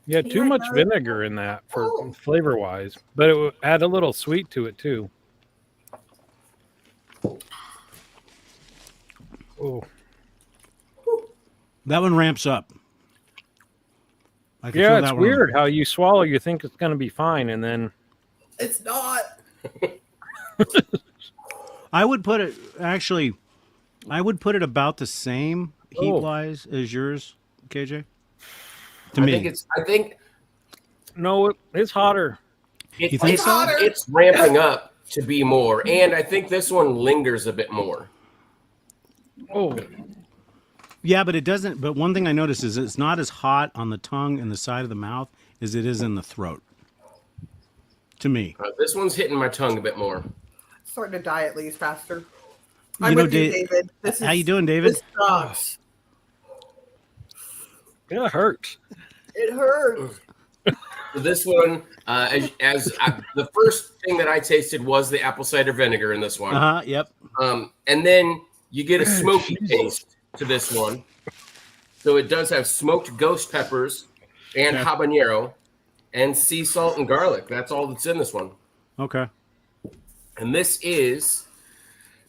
Yeah, too much vinegar in that for flavor wise, but it would add a little sweet to it too. Oh, that one ramps up. Yeah, it's weird how you swallow. You think it's going to be fine, and then it's not. I would put it about the same heat wise as yours, KJ. I think no, it's hotter. You think so? It's ramping up to be more, and I think this one lingers a bit more. Oh, yeah, but it doesn't. But one thing I noticed is it's not as hot on the tongue and the side of the mouth as it is in the throat. To me, this one's hitting my tongue a bit more. Starting to die at least faster. David. How you doing, David? This sucks. It hurts. It hurts. This one, the first thing that I tasted was the apple cider vinegar in this one. Yep. And then you get a smoky taste to this one. So it does have smoked ghost peppers and habanero and sea salt and garlic. That's all that's in this one. Okay. And this is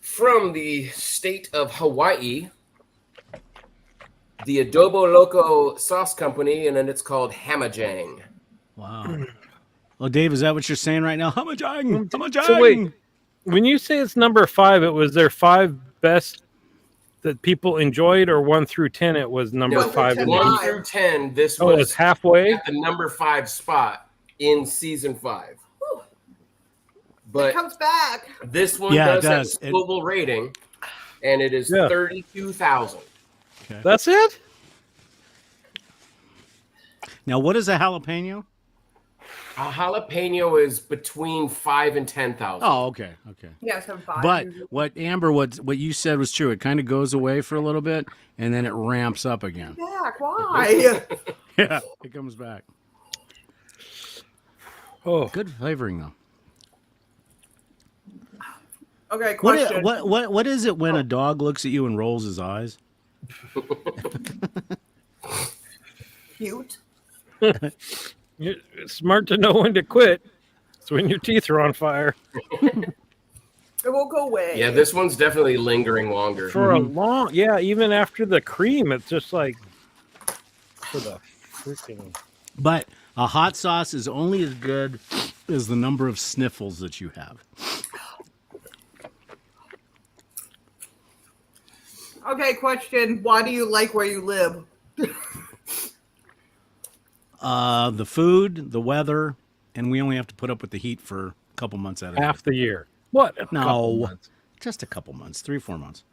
from the state of Hawaii, the Adobo Loco Sauce Company, and then it's called Hamajang. Wow. Well, Dave, is that what you're saying right now? Hamajang! Hamajang! So wait, when you say it's number 5, it was their 5 best that people enjoyed, or 1 through 10, it was number 5? 1 through 10, this was it's halfway? at the number 5 spot in season 5. But it comes back. This one does have a global rating, and it is 32,000. Okay. That's it? Now, what is a jalapeno? A jalapeno is between 5 and 10,000. Oh, okay. Yeah, so 5. But what Amber, what you said was true. It kind of goes away for a little bit, and then it ramps up again. Back? Why? Yeah, it comes back. Oh, good flavoring though. Okay, question. What is it when a dog looks at you and rolls his eyes? Cute. It's smart to know when to quit. It's when your teeth are on fire. It won't go away. Yeah, this one's definitely lingering longer. For a long, even after the cream, it's just like for the freaking. But a hot sauce is only as good as the number of sniffles that you have. Okay, question. Why do you like where you live? The food, the weather, and we only have to put up with the heat for a couple months out of half the year. What? No, just a couple months, 3-4 months.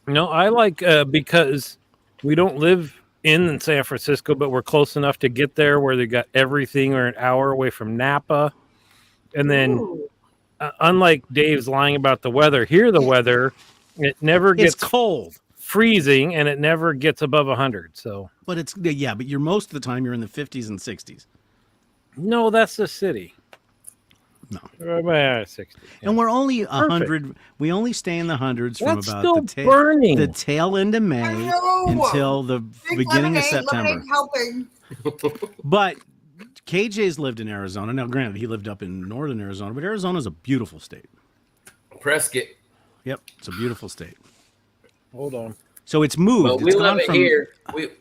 No, I like because we don't live in San Francisco, but we're close enough to get there where they got everything. We're an hour away from Napa. And then, unlike Dave's lying about the weather, here the weather, it never gets cold. Freezing, and it never gets above 100. So, but but you're most of the time you're in the 50s and 60s. No, that's the city. No, 60. Yeah. And we're only 100. We only stay in the hundreds from about the tail end of May until the beginning of September. But KJ's lived in Arizona. Now, granted, he lived up in northern Arizona, but Arizona's a beautiful state. Prescott. Yep, it's a beautiful state. Hold on. So it's moved. Well, we love it here.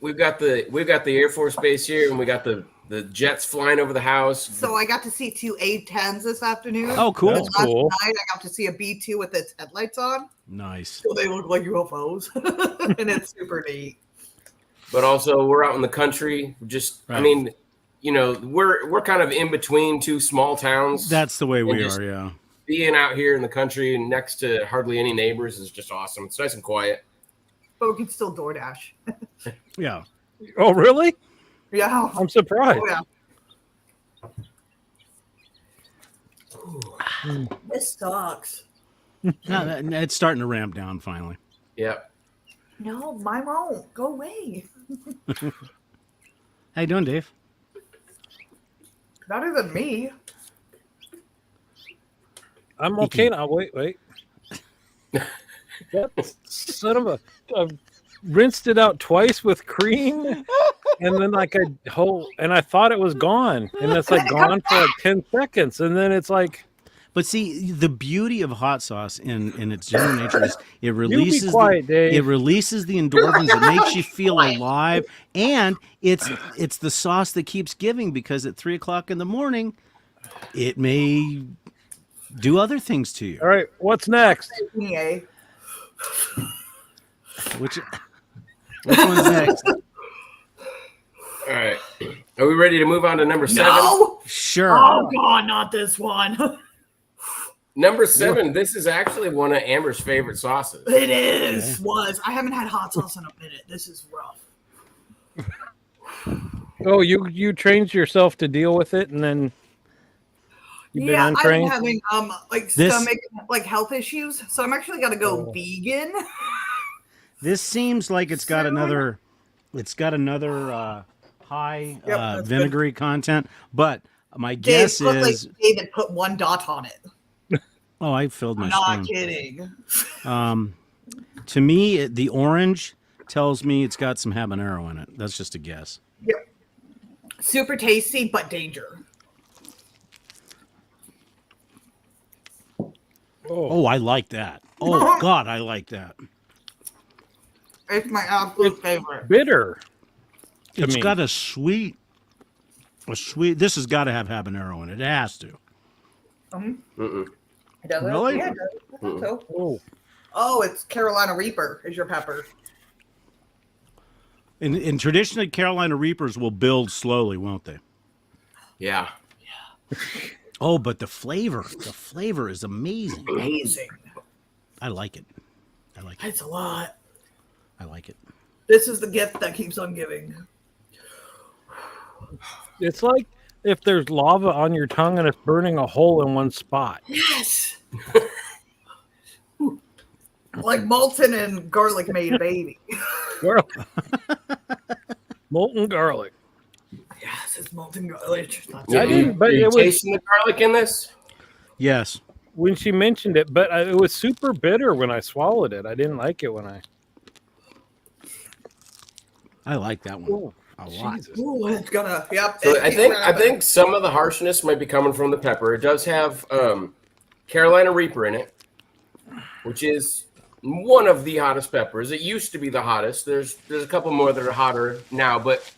We've got the Air Force Base here, and we got the jets flying over the house. So I got to see 2 A-10s this afternoon. Oh, cool! That's cool. Last night I got to see a B-2 with its headlights on. Nice. So they look like UFOs, and it's super neat. But also, we're out in the country. I mean, we're kind of in between 2 small towns. That's the way we are. Yeah. being out here in the country next to hardly any neighbors is just awesome. It's nice and quiet. But we can still DoorDash. Yeah. Oh, really? Yeah. I'm surprised. Oh, yeah. This sucks. No, it's starting to ramp down finally. Yep. No, mine won't. Go away. How you doing, Dave? Better than me. I'm okay now. Wait. That son of a... I've rinsed it out twice with cream, and then and I thought it was gone, and it's like gone for like 10 seconds, and then it's like... But see, the beauty of hot sauce in its general nature is it releases Dave. it releases the endorphins. It makes you feel alive, and it's the sauce that keeps giving, because at 3:00 in the morning, it may do other things to you. All right, what's next? Yeah. Which one's next? All right. Are we ready to move on to number 7? No! Sure. Oh, God, not this one. Number 7, this is actually one of Amber's favorite sauces. It is. Okay. I haven't had hot sauce in a minute. This is rough. Oh, you trained yourself to deal with it, and then you've been untrained? I've been having stomach health issues, so I'm actually gonna go vegan. This seems like it's got another high vinegary content, but my guess is David put 1 dot on it. Oh, I filled my spoon. Not kidding. To me, the orange tells me it's got some habanero in it. That's just a guess. Yep. Super tasty, but danger. Oh, I like that. Oh, God, I like that. It's my absolute favorite. Bitter. It's got a sweet. This has got to have habanero in it. It has to. Does really? It? Yeah, it does. So. Oh, it's Carolina Reaper is your pepper. And traditionally, Carolina Reapers will build slowly, won't they? Yeah. Oh, but the flavor is amazing. Amazing. I like it. It's a lot. I like it. This is the gift that keeps on giving. It's like if there's lava on your tongue and it's burning a hole in one spot. Yes. Like molten and garlic made baby. Molten garlic. Yes, it's molten garlic. I didn't, but it was tasting the garlic in this. Yes. When she mentioned it, but it was super bitter when I swallowed it. I didn't like it when I like that one a lot. Ooh, it's gonna. Yep. So I think some of the harshness might be coming from the pepper. It does have Carolina Reaper in it, which is one of the hottest peppers. It used to be the hottest. There's a couple more that are hotter now, but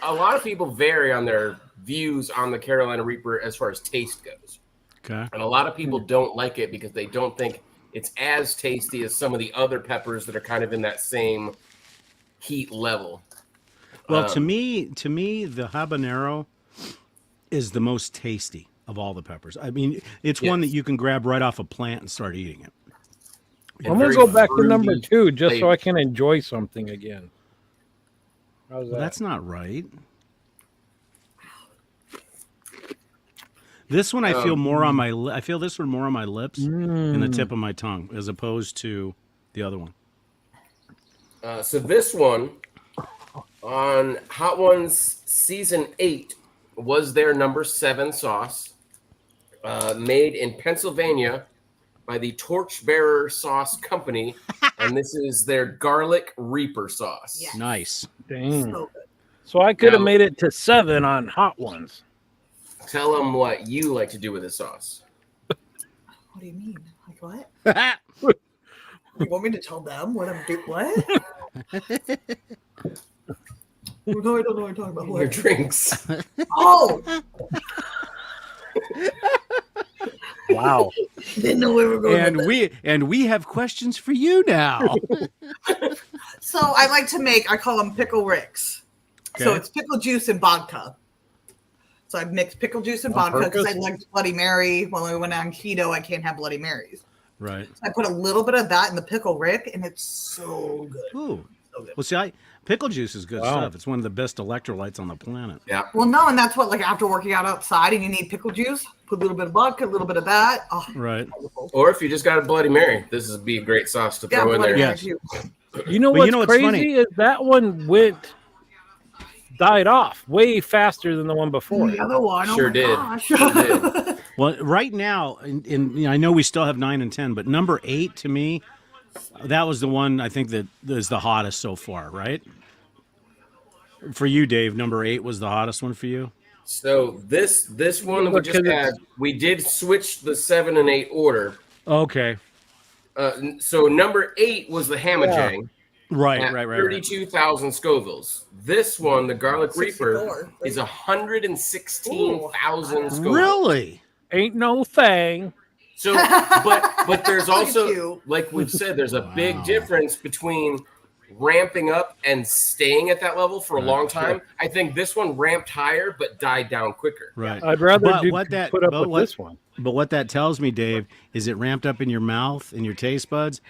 a lot of people vary on their views on the Carolina Reaper as far as taste goes. Okay. And a lot of people don't like it because they don't think it's as tasty as some of the other peppers that are kind of in that same heat level. Well, to me, the habanero is the most tasty of all the peppers. I mean, it's one that you can grab right off a plant and start eating it. I'm going to go back to number 2 just so I can enjoy something again. How's that? Well, that's not right. This one I feel more on my I feel this one more on my lips and the tip of my tongue as opposed to the other one. So this one on Hot Ones Season 8 was their number 7 sauce, made in Pennsylvania by the Torchbearer Sauce Company, and this is their Garlic Reaper sauce. Yes. Nice. Dang. So I could have made it to 7 on Hot Ones. Tell them what you like to do with this sauce. What do you mean? Like what? You want me to tell them what I'm doing? What? No, I don't know what I'm talking about. Your drinks. Oh! Wow. Didn't know we were going. And we have questions for you now. So I like to make. I call them pickle ricks. Okay. So it's pickle juice and vodka. So I mix pickle juice and vodka because I liked Bloody Mary. When we went on keto, I can't have Bloody Marys. Right. So I put a little bit of that in the pickle Rick, and it's so good. Ooh. So good. Well, see, pickle juice is good stuff. It's one of the best electrolytes on the planet. Yeah. Well, no, and that's what, like, after working out outside and you need pickle juice, put a little bit of vodka, a little bit of that. Oh, right. Wonderful. Or if you just got a Bloody Mary, this would be a great sauce to throw in there. Yes. You know what's crazy funny? Is that one died off way faster than the one before. The other one, sure did. Sure did. Well, right now, I know we still have 9 and 10, but number 8 to me, that was the one I think that is the hottest so far, right? For you, Dave, number 8 was the hottest one for you. So this one we just had, we did switch the 7 and 8 order. Okay. So number 8 was the Hamajang. Right. 32,000 Scovilles. This one, the Garlic Reaper, is 116,000 Scovilles. Really? Ain't no thing. So, but there's also, like we've said, there's a big difference between ramping up and staying at that level for a long time. I think this one ramped higher but died down quicker. Right. I'd rather put up with this one. But what that tells me, Dave, is it ramped up in your mouth, in your taste buds.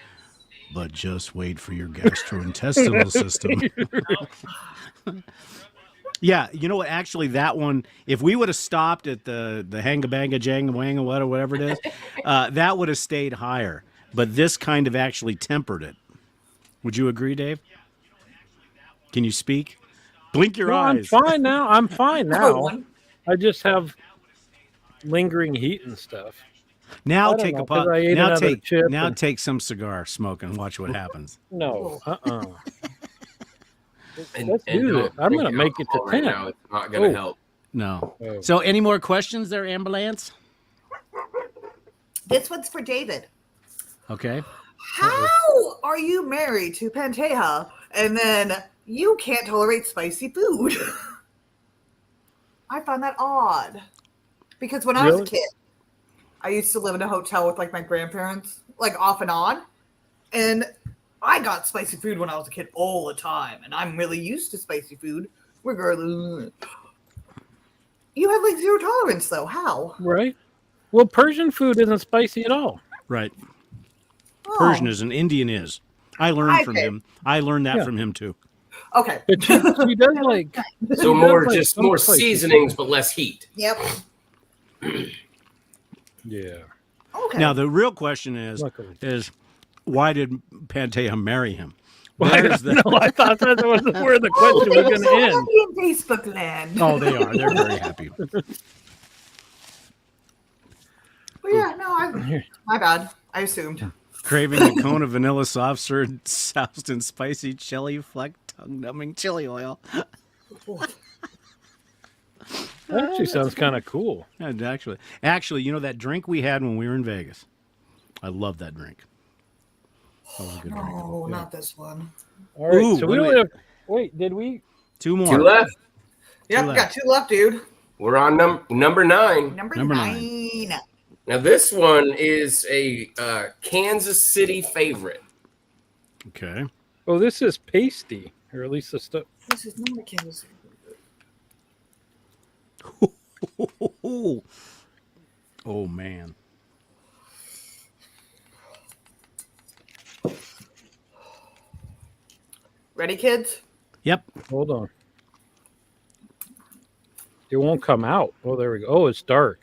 But just wait for your gastrointestinal system. Yeah, you know what? Actually, that one, if we would have stopped at the hanga-banga, janga-wanga, whatever it is, that would have stayed higher. But this kind of actually tempered it. Would you agree, Dave? Can you speak? Blink your eyes. I'm fine now. I just have lingering heat and stuff. Now take a puff. Now take some cigar smoke and watch what happens. No. Let's do it. I'm going to make it to 10. Now. It's not going to help. No. So any more questions there, Ambulance? This one's for David. Okay. How are you married to Panteja and then you can't tolerate spicy food? I find that odd. Because when I was a kid, I used to live in a hotel with like my grandparents, like off and on. And I got spicy food when I was a kid all the time. And I'm really used to spicy food. Regardless. You have like zero tolerance though. How? Right. Well, Persian food isn't spicy at all. Right. Oh. Persian is and Indian is. I learned from him. I learned that from him too. Okay. But she does like so more seasonings but less heat. Yep. Yeah. Okay. Now the real question is why did Panteja marry him? I thought that was where the question was going to end. In Facebook land. Oh, they are. They're very happy. Well, yeah, no, my bad. I assumed. Craving a cone of vanilla soft serve soused in spicy chili fleck tongue-numbing chili oil. That actually sounds kind of cool. Actually, you know that drink we had when we were in Vegas? I love that drink. No, not this one. All right, so we only have. Wait, did we? 2 more. 2 left. Yep, we got 2 left, dude. We're on number 9. Number 9. Now this one is a Kansas City favorite. Okay. Oh, this is pasty, or at least the stuff. This is not a Kansas City favorite. Oh man. Ready, kids? Yep. Hold on. It won't come out. Oh, there we go. Oh, it's dark.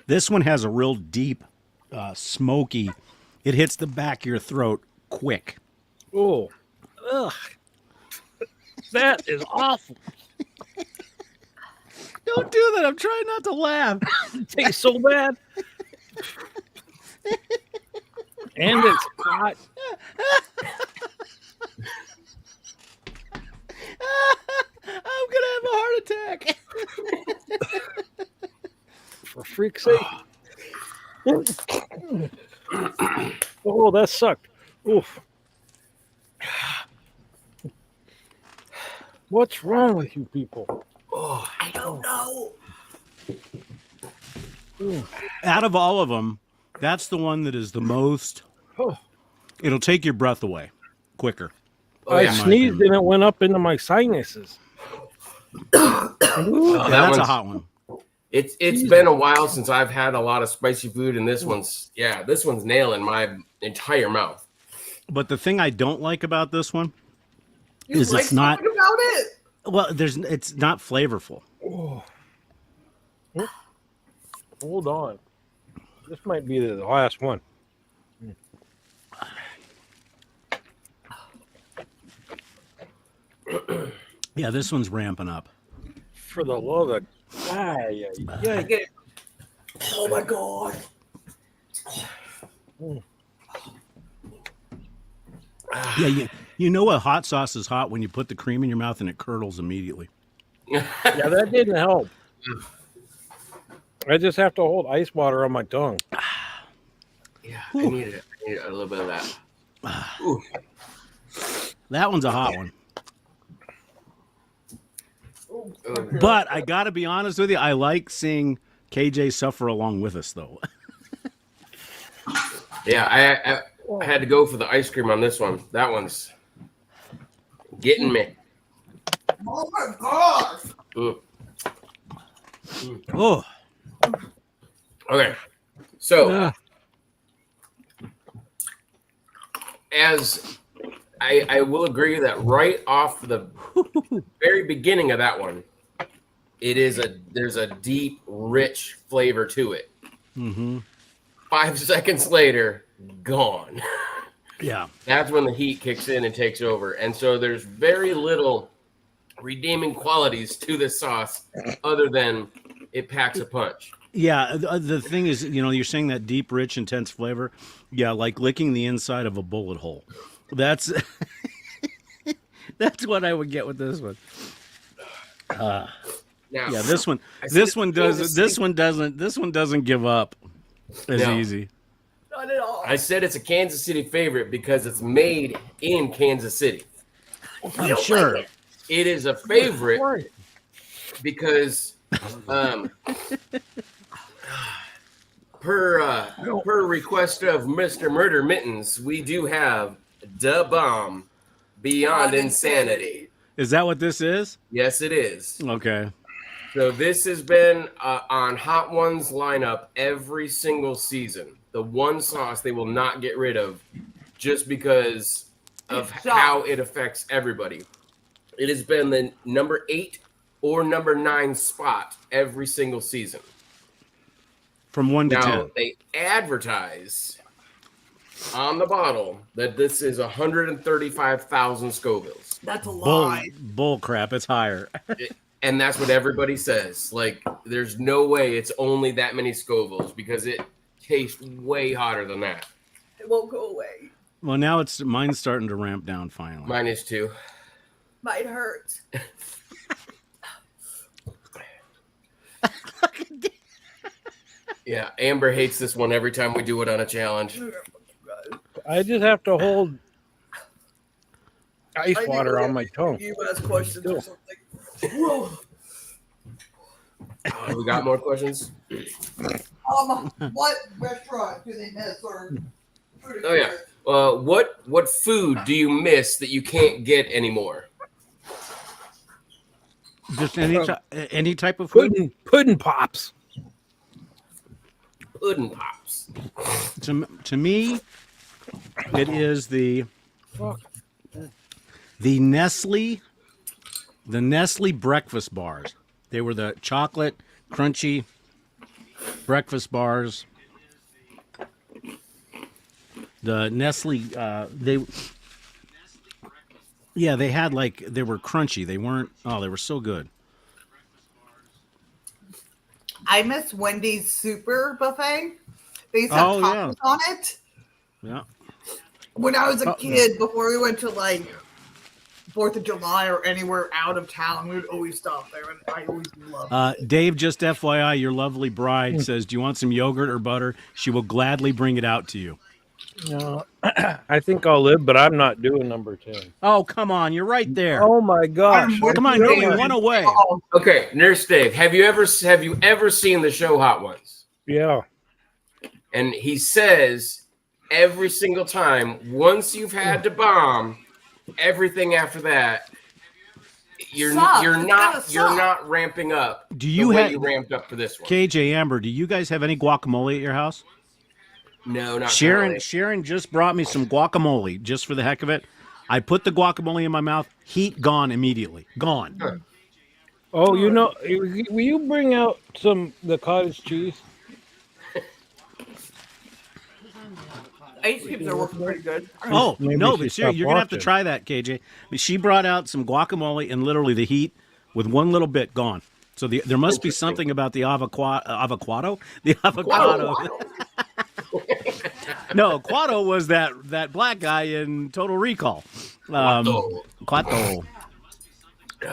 This one has a real deep, smoky. It hits the back of your throat quick. Oh, ugh. That is awful. Don't do that. I'm trying not to laugh. It tastes so bad. And it's hot. I'm going to have a heart attack. For freak's sake. Oh, that sucked. Oof. What's wrong with you people? Oh, I don't know. Out of all of them, that's the one that is the most. It'll take your breath away quicker. I sneezed and it went up into my sinuses. That's a hot one. It's been a while since I've had a lot of spicy food, and this one's nailing my entire mouth. But the thing I don't like about this one is like it's not about it. Well, it's not flavorful. Oh. Hold on. This might be the last one. Yeah, this one's ramping up. For the love of yeah. Oh my god. Yeah, you know what hot sauce is hot when you put the cream in your mouth and it curdles immediately. Yeah, that didn't help. I just have to hold ice water on my tongue. Yeah, I need a little bit of that. Ooh. That one's a hot one. But I got to be honest with you, I like seeing KJ suffer along with us, though. Yeah, I had to go for the ice cream on this one. That one's getting me. Oh my gosh. Oh. Okay. So, as I will agree that right off the very beginning of that one, there's a deep, rich flavor to it. Mm-hmm. 5 seconds later, gone. Yeah. That's when the heat kicks in and takes over. And so there's very little redeeming qualities to this sauce other than it packs a punch. Yeah, the thing is, you're saying that deep, rich, intense flavor. Yeah, like licking the inside of a bullet hole. That's that's what I would get with this one. Now, yeah, this one doesn't give up as easy. Not at all. I said it's a Kansas City favorite because it's made in Kansas City. I'm sure. It is a favorite because per request of Mr. Murder Mittens, we do have Da Bomb Beyond Insanity. Is that what this is? Yes, it is. Okay. So this has been on Hot Ones lineup every single season. The one sauce they will not get rid of just because of how it affects everybody. It has been the number 8 or number 9 spot every single season. From 1 to 10. Now, they advertise on the bottle that this is 135,000 Scovilles. That's a lie. Bull crap. It's higher. And that's what everybody says. Like, there's no way it's only that many Scovilles because it tastes way hotter than that. It won't go away. Well, now mine's starting to ramp down finally. Mine is too. Mine hurts. Yeah, Amber hates this one every time we do it on a challenge. I just have to hold ice water on my tongue. You ask questions or something. We got more questions? What restaurant do they miss? Or Oh, yeah. What food do you miss that you can't get anymore? Just any type of food? Pudding pops. Pudding pops. To me, it is the Nestle breakfast bars. They were the chocolate crunchy breakfast bars. The Nestle they had they were crunchy. They were so good. I miss Wendy's Super Buffet. They used to have tacos on it. Yeah. When I was a kid, before we went to 4th of July or anywhere out of town, we would always stop there, and I always loved it. Dave, just FYI, your lovely bride says, do you want some yogurt or butter? She will gladly bring it out to you. No, I think I'll live, but I'm not doing number 10. Oh, come on. You're right there. Oh, my gosh. Come on, you're only one away. Okay, Nurse Dave, have you ever seen the show Hot Ones? Yeah. And he says every single time, once you've had to bomb, everything after that, you're not ramping up. Do you you ramped up for this one? KJ Amber, do you guys have any guacamole at your house? No, not Sharon. currently. Sharon just brought me some guacamole just for the heck of it. I put the guacamole in my mouth. Heat gone immediately. Gone. Good. Oh, will you bring out the cottage cheese? Ice cubes are working pretty good. Oh, no, but seriously, you're going to have to try that, KJ. She brought out some guacamole and literally the heat with one little bit gone. So there must be something about the avocado. The avocado. No, Quado was that black guy in Total Recall. Quato. Do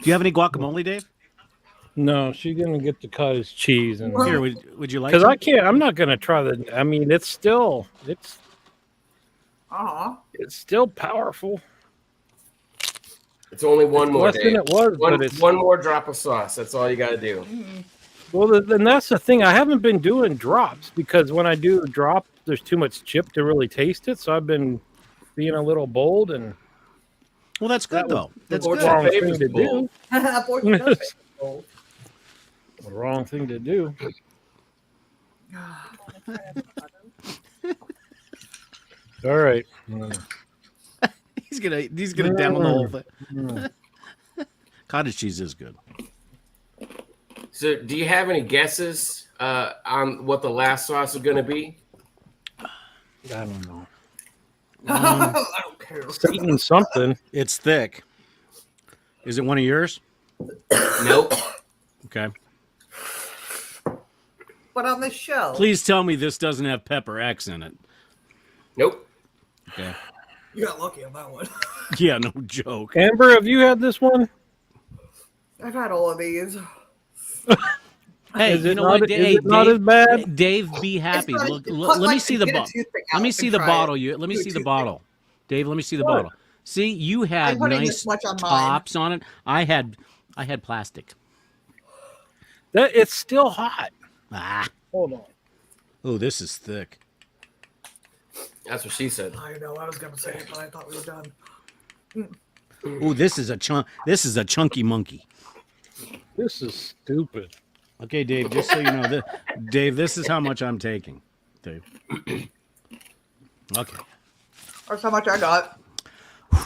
you have any guacamole, Dave? No, she's gonna get the cottage cheese and here. Would you like? Because I can't. I'm not gonna try the. I mean, it's still powerful. It's only one more. Less than it was, one more drop of sauce. That's all you got to do. Well, then that's the thing. I haven't been doing drops because when I do drop, there's too much chip to really taste it. So I've been being a little bold and. Well, that's good though. That's good. Wrong thing to do. The wrong thing to do. All right. He's gonna down the whole thing. Cottage cheese is good. So, do you have any guesses on what the last sauce is going to be? I don't know. I don't care. Satan something. It's thick. Is it one of yours? Nope. Okay. But on this show, Please tell me this doesn't have pepper X in it. Nope. Okay. you got lucky on that one. Yeah, no joke. Amber, have you had this one? I've had all of these. Hey, is you it know not, what? is Hey, it not as bad? Dave, be happy. Look, let me see the bottle. Let me see the bottle. Let me see the bottle. Dave, let me see the bottle. See, you had nice tops on it. I had plastic. It's still hot. Ah. Hold on. Oh, this is thick. That's what she said. I know. I was gonna say it, but I thought we were done. Oh, this is a chunky monkey. This is stupid. Okay, Dave, just so you know, Dave, this is how much I'm taking. Dave. Okay. That's how much I got.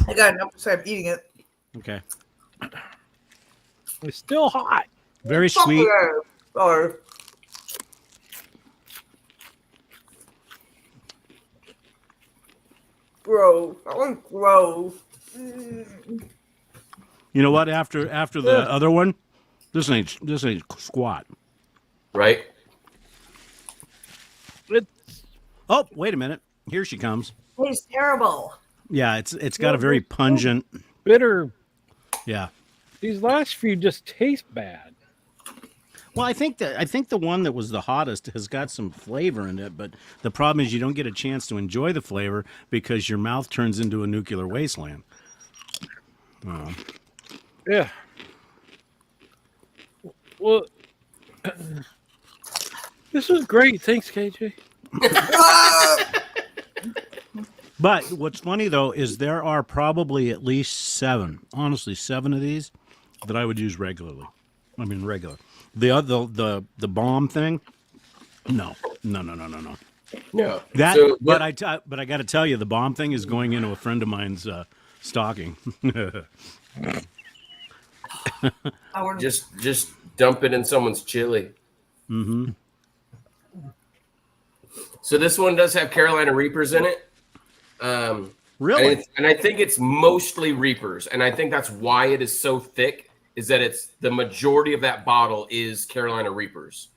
I got enough to say I'm eating it. Okay. It's still hot. Very sweet. Sorry. Gross. That one's gross. You know what? After the other one, this ain't squat. Right? Oh, wait a minute. Here she comes. It's terrible. Yeah, it's got a very pungent, bitter. Yeah. These last few just taste bad. Well, I think the one that was the hottest has got some flavor in it, but the problem is you don't get a chance to enjoy the flavor because your mouth turns into a nuclear wasteland. Yeah. Well, this was great. Thanks, KJ. But what's funny though is there are probably at least seven of these that I would use regularly. I mean, regular. The bomb thing, no. No. That, So, but I got to tell you, the bomb thing is going into a friend of mine's stocking. just dump it in someone's chili. Mm-hmm. So this one does have Carolina Reapers in it. Really? And I think it's mostly Reapers, and I think that's why it is so thick. Is that it's the majority of that bottle is Carolina Reapers.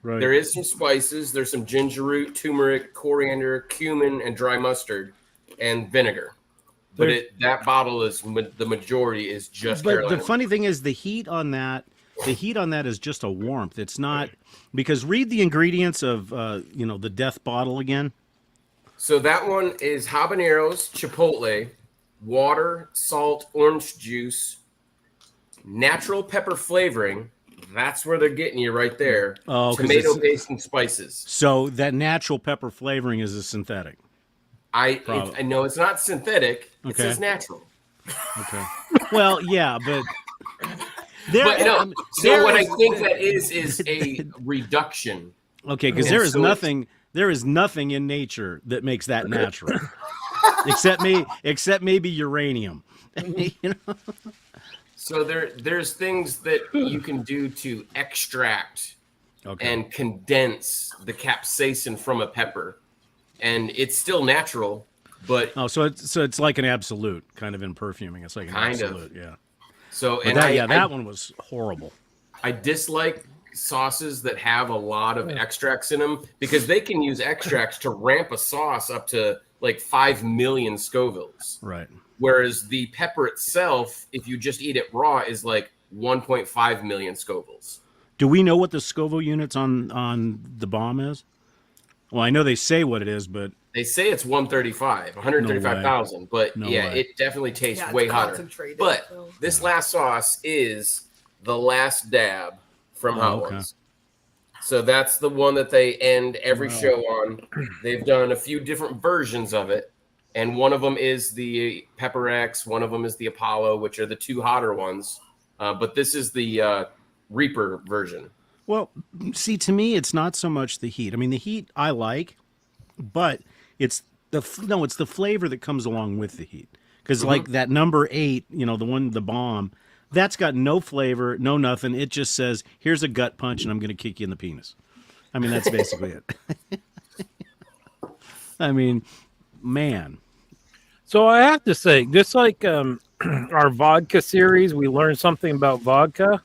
Right. There is some spices. There's some ginger root, turmeric, coriander, cumin, and dry mustard, and vinegar. But that bottle is the majority is just. But Carolina the funny thing is the heat on that is just a warmth. It's not because read the ingredients of the death bottle again. So that one is habaneros, chipotle, water, salt, orange juice, natural pepper flavoring. That's where they're getting you right there. Oh, tomato paste and spices. So that natural pepper flavoring is a synthetic. I know it's not synthetic. It says natural. Okay. Well, yeah, but but no. So what I think that is a reduction. Okay, because there is nothing in nature that makes that natural, except maybe uranium. You know? So there's things that you can do to extract and condense the capsaicin from a pepper, and it's still natural. But so it's like an absolute kind of in perfuming. It's like an absolute, yeah. So but that one was horrible. I dislike sauces that have a lot of extracts in them because they can use extracts to ramp a sauce up to like 5 million Scovilles. Right. Whereas the pepper itself, if you just eat it raw, is like 1.5 million Scovilles. Do we know what the Scoville units on the bomb is? Well, I know they say what it is, but they say it's 135,000. But it definitely tastes way hotter. But this last sauce is the last dab from Hot Ones. So that's the one that they end every show on. They've done a few different versions of it. And one of them is the Pepper X. One of them is the Apollo, which are the two hotter ones. But this is the Reaper version. Well, see, to me, it's not so much the heat. I mean, the heat I like, but it's the flavor that comes along with the heat. Because like that number 8, the bomb, that's got no flavor, no nothing. It just says, here's a gut punch, and I'm going to kick you in the penis. I mean, that's basically it. I mean, man. So I have to say, just like our vodka series, we learned something about vodka.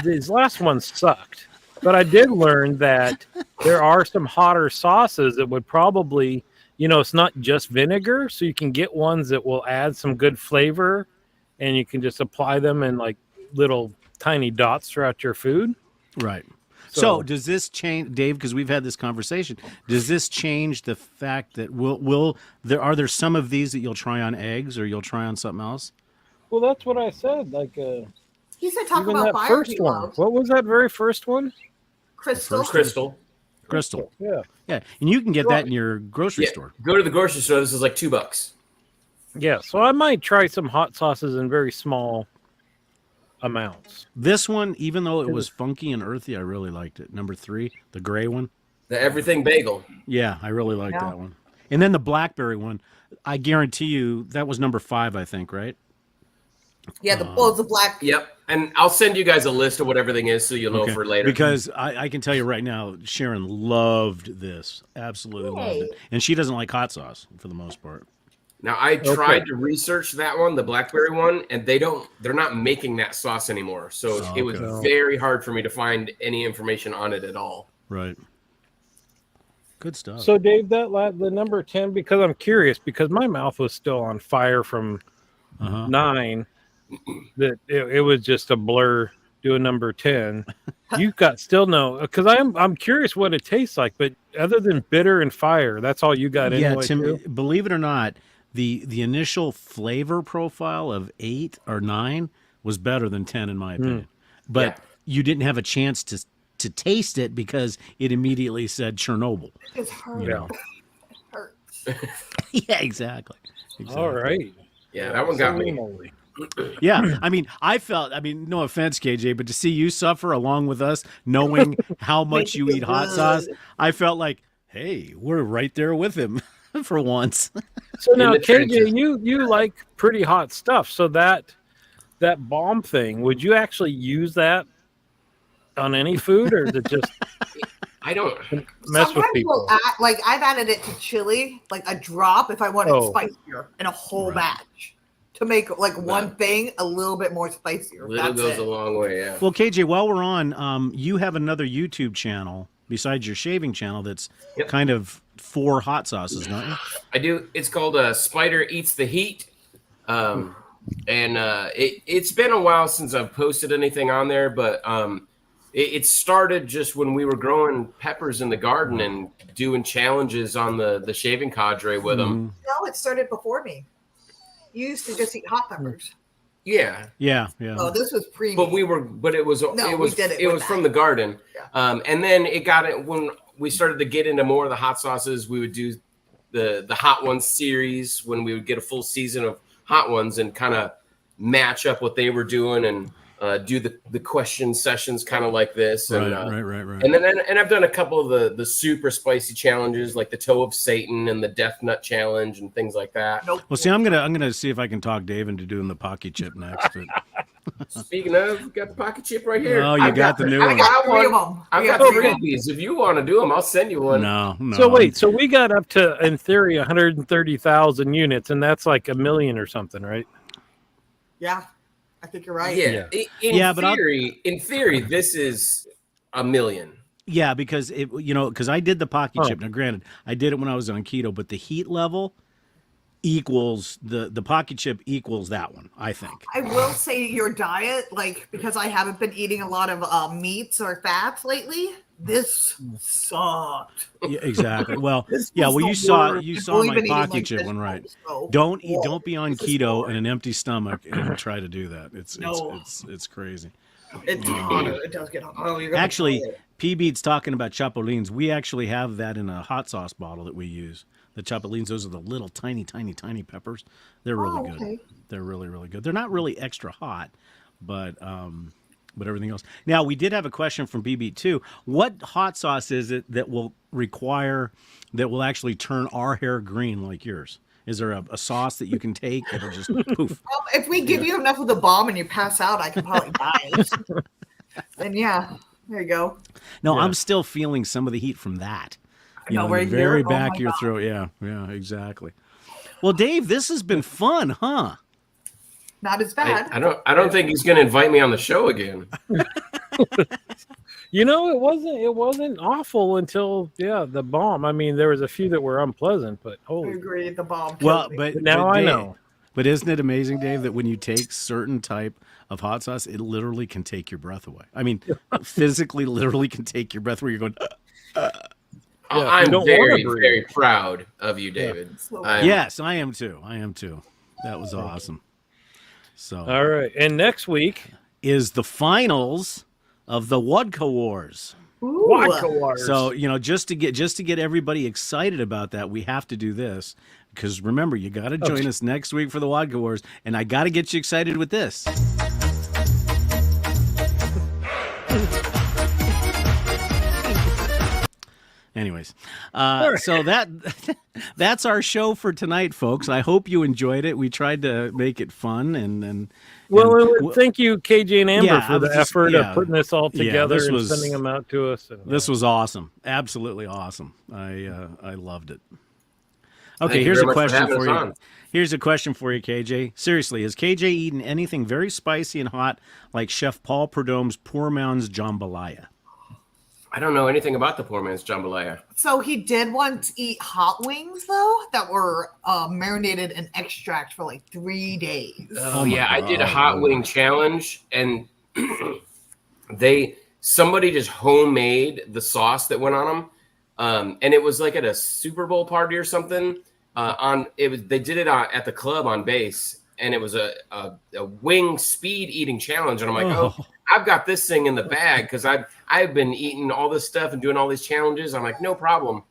These last ones sucked. But I did learn that there are some hotter sauces that would probably, it's not just vinegar. So you can get ones that will add some good flavor and you can just apply them in like little tiny dots throughout your food. Right. So does this change, Dave, because we've had this conversation, does this change the fact that are there some of these that you'll try on eggs or you'll try on something else? Well, that's what I said. Like, he said talk about that fire first one. What was that very first one? Crystal. Yeah. Yeah. And you can get that in your grocery store. Go to the grocery store. This is like $2. Yeah. So I might try some hot sauces in very small amounts. This one, even though it was funky and earthy, I really liked it. Number 3, the gray one. The everything bagel. Yeah, I really liked that one. And then the blackberry one, I guarantee you that was number 5, I think, right? Yeah, the black. Yep. And I'll send you guys a list of what everything is so you'll know for later. Because I can tell you right now, Sharon loved this. Absolutely loved it. And she doesn't like hot sauce for the most part. Now, I tried to research that one, the blackberry one, and they're not making that sauce anymore. So it was very hard for me to find any information on it at all. Right. Good stuff. So, Dave, the number 10, because I'm curious, because my mouth was still on fire from 9, that it was just a blur doing number 10. You've got still no, because I'm curious what it tastes like, but other than bitter and fire, that's all you got anyway. Yeah, believe it or not, the initial flavor profile of 8 or 9 was better than 10 in my opinion. But you didn't have a chance to taste it because it immediately said Chernobyl. It's hurt. You know? It hurts. Yeah, exactly. All right. Yeah, that one got me. Yeah, I mean, no offense, KJ, but to see you suffer along with us, knowing how much you eat hot sauce, I felt like, hey, we're right there with him for once. So now, KJ, you like pretty hot stuff. So that bomb thing, would you actually use that on any food, or is it just? I don't mess with people. I've added it to chili, like a drop if I want it spicier, in a whole batch. To make like one thing a little bit more spicier. Little goes a long way, yeah. Well, KJ, while we're on, you have another YouTube channel besides your shaving channel that's kind of for hot sauces, don't you? I do. It's called Spider Eats the Heat. And it's been a while since I've posted anything on there, but it started just when we were growing peppers in the garden and doing challenges on the shaving cadre with them. No, it started before me. You used to just eat hot peppers. Yeah. Oh, this was pre. But it was from the garden. Yeah. And then when we started to get into more of the hot sauces, we would do the Hot Ones series when we would get a full season of Hot Ones and kind of match up what they were doing and do the question sessions kind of like this. And, right. And I've done a couple of the super spicy challenges like the Toe of Satan and the Death Nut Challenge and things like that. Well, see, I'm gonna see if I can talk Dave into doing the Pocky Chip next. Speaking of, we got the Pocket Chip right here. Oh, you got the new one. I got 3 of them. I've got 3 of these. If you want to do them, I'll send you one. No. So wait, so we got up to, in theory, 130,000 units, and that's like 1 million or something, right? Yeah, I think you're right. Yeah. In theory, this is 1 million. Yeah, because because I did the Pocky Chip. Now, granted, I did it when I was on keto, but the heat level equals the Pocky Chip equals that one, I think. I will say your diet, like, because I haven't been eating a lot of meats or fats lately, this sucked. Yeah, exactly. Well, you saw my Pocky Chip one, right? So, don't be on keto and an empty stomach and try to do that. It's crazy. It's hotter. It does get hotter. Actually, P-Beat's talking about chapulines. We actually have that in a hot sauce bottle that we use. The chapulines, those are the little tiny peppers. They're really good. Okay. They're really, really good. They're not really extra hot, but everything else. Now, we did have a question from BB too. What hot sauce is it that will actually turn our hair green like yours? Is there a sauce that you can take that'll just poof? Well, if we give you enough of the bomb and you pass out, I can probably die. Then there you go. No, I'm still feeling some of the heat from that. Right very here? back Oh of your throat. Yeah, exactly. Well, Dave, this has been fun, huh? Not as bad. I don't think he's going to invite me on the show again. It wasn't awful until the bomb. I mean, there was a few that were unpleasant, but I agree, the bomb. Well, but now I know. But isn't it amazing, Dave, that when you take certain type of hot sauce, it literally can take your breath away? I mean, physically, literally can take your breath away. You're going. I'm very, very proud of you, David. Yes, I am too. That was awesome. So, all right, and next week is the finals of the Wodka Wars. Wodka Wars. So just to get everybody excited about that, we have to do this because remember, you got to join us next week for the Wodka Wars, and I got to get you excited with this. Anyways, so that's our show for tonight, folks. I hope you enjoyed it. We tried to make it fun and thank you, KJ and Amber, for the effort of putting this all together and sending them out to us. This was awesome, absolutely awesome. I loved it. Okay, here's a question for you. Here's a question for you, KJ. Seriously, has KJ eaten anything very spicy and hot like Chef Paul Prudhomme's Poor Man's Jambalaya? I don't know anything about the Poor Man's Jambalaya. So he did once eat hot wings, though, that were marinated in extract for like 3 days. Oh yeah, I did a hot wing challenge, and somebody just homemade the sauce that went on them, and it was like at a Super Bowl party or something. They did it at the club on base, and it was a wing speed eating challenge, and I'm like, I've got this thing in the bag because I've been eating all this stuff and doing all these challenges. I'm like, no problem.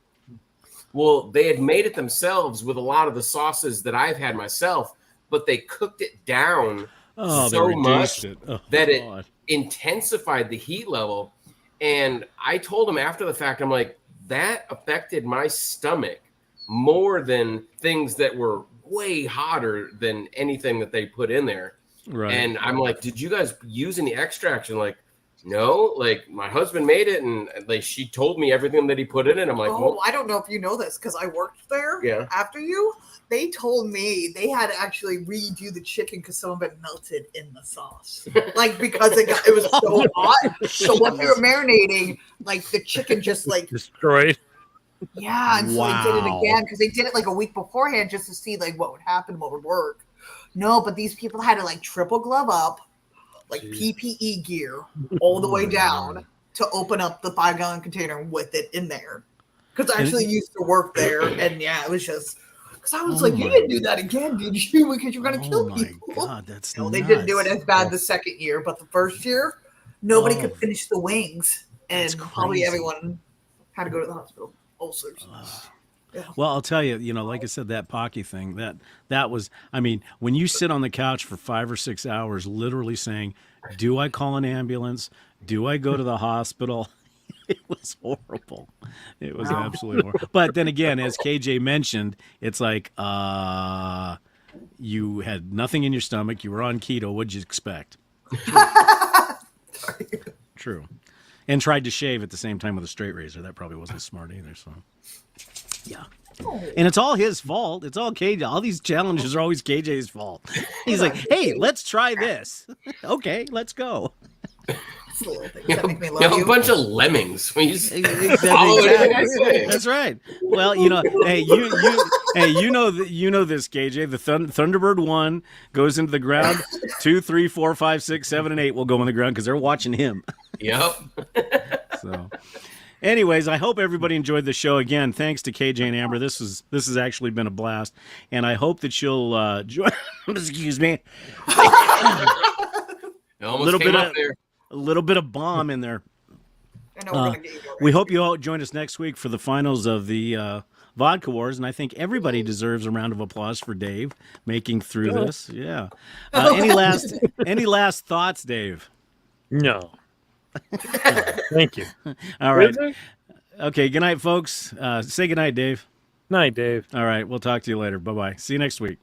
Well, they had made it themselves with a lot of the sauces that I've had myself, but they cooked it down so much that it intensified the heat level. And I told them after the fact, I'm like, that affected my stomach more than things that were way hotter than anything that they put in there. Right. And I'm like, did you guys use any extract? And like, no, like my husband made it, and like she told me everything that he put in it. I'm like, I don't know if you know this because I worked there. Yeah. After you, they told me they had to actually redo the chicken because some of it melted in the sauce, like because it was so hot. So what they were marinating, like the chicken just like destroyed. Yeah, and so they did it again because they did it like a week beforehand just to see like what would happen, what would work. No, but these people had to like triple glove up, like PPE gear all the way down to open up the 5-gallon container with it in there. Because I actually used to work there, and it was just because I was like, you didn't do that again, did you? Because you're gonna kill people. Oh my God, that's no, they didn't do it as bad the second year, but the first year, nobody could finish the wings, and probably everyone had to go to the hospital. Ulcers. Well, I'll tell you, like I said, that Pocky thing, that was, I mean, when you sit on the couch for 5 or 6 hours, literally saying, do I call an ambulance? Do I go to the hospital? It was horrible. It was absolutely horrible. But then again, as KJ mentioned, it's like, you had nothing in your stomach. You were on keto. What'd you expect? True. And tried to shave at the same time with a straight razor. That probably wasn't smart either. So, yeah. And it's all his fault. It's all KJ. All these challenges are always KJ's fault. He's like, hey, let's try this. Okay, let's go. A bunch of lemmings. We just Exactly. That's right. Well, hey, you know this, KJ. The Thunderbird 1 goes into the ground. 2, 3, 4, 5, 6, 7, and 8 will go in the ground because they're watching him. Yep. So, anyways, I hope everybody enjoyed the show. Again, thanks to KJ and Amber. This has actually been a blast, and I hope that you'll join. Excuse me. A little bit of bomb in there. We hope you all join us next week for the finals of the Vodka Wars, and I think everybody deserves a round of applause for Dave making through this. Yeah. Any last thoughts, Dave? No. Thank you. All right. Okay. Good night, folks. Say good night, Dave. Night, Dave. All right. We'll talk to you later. Bye-bye. See you next week.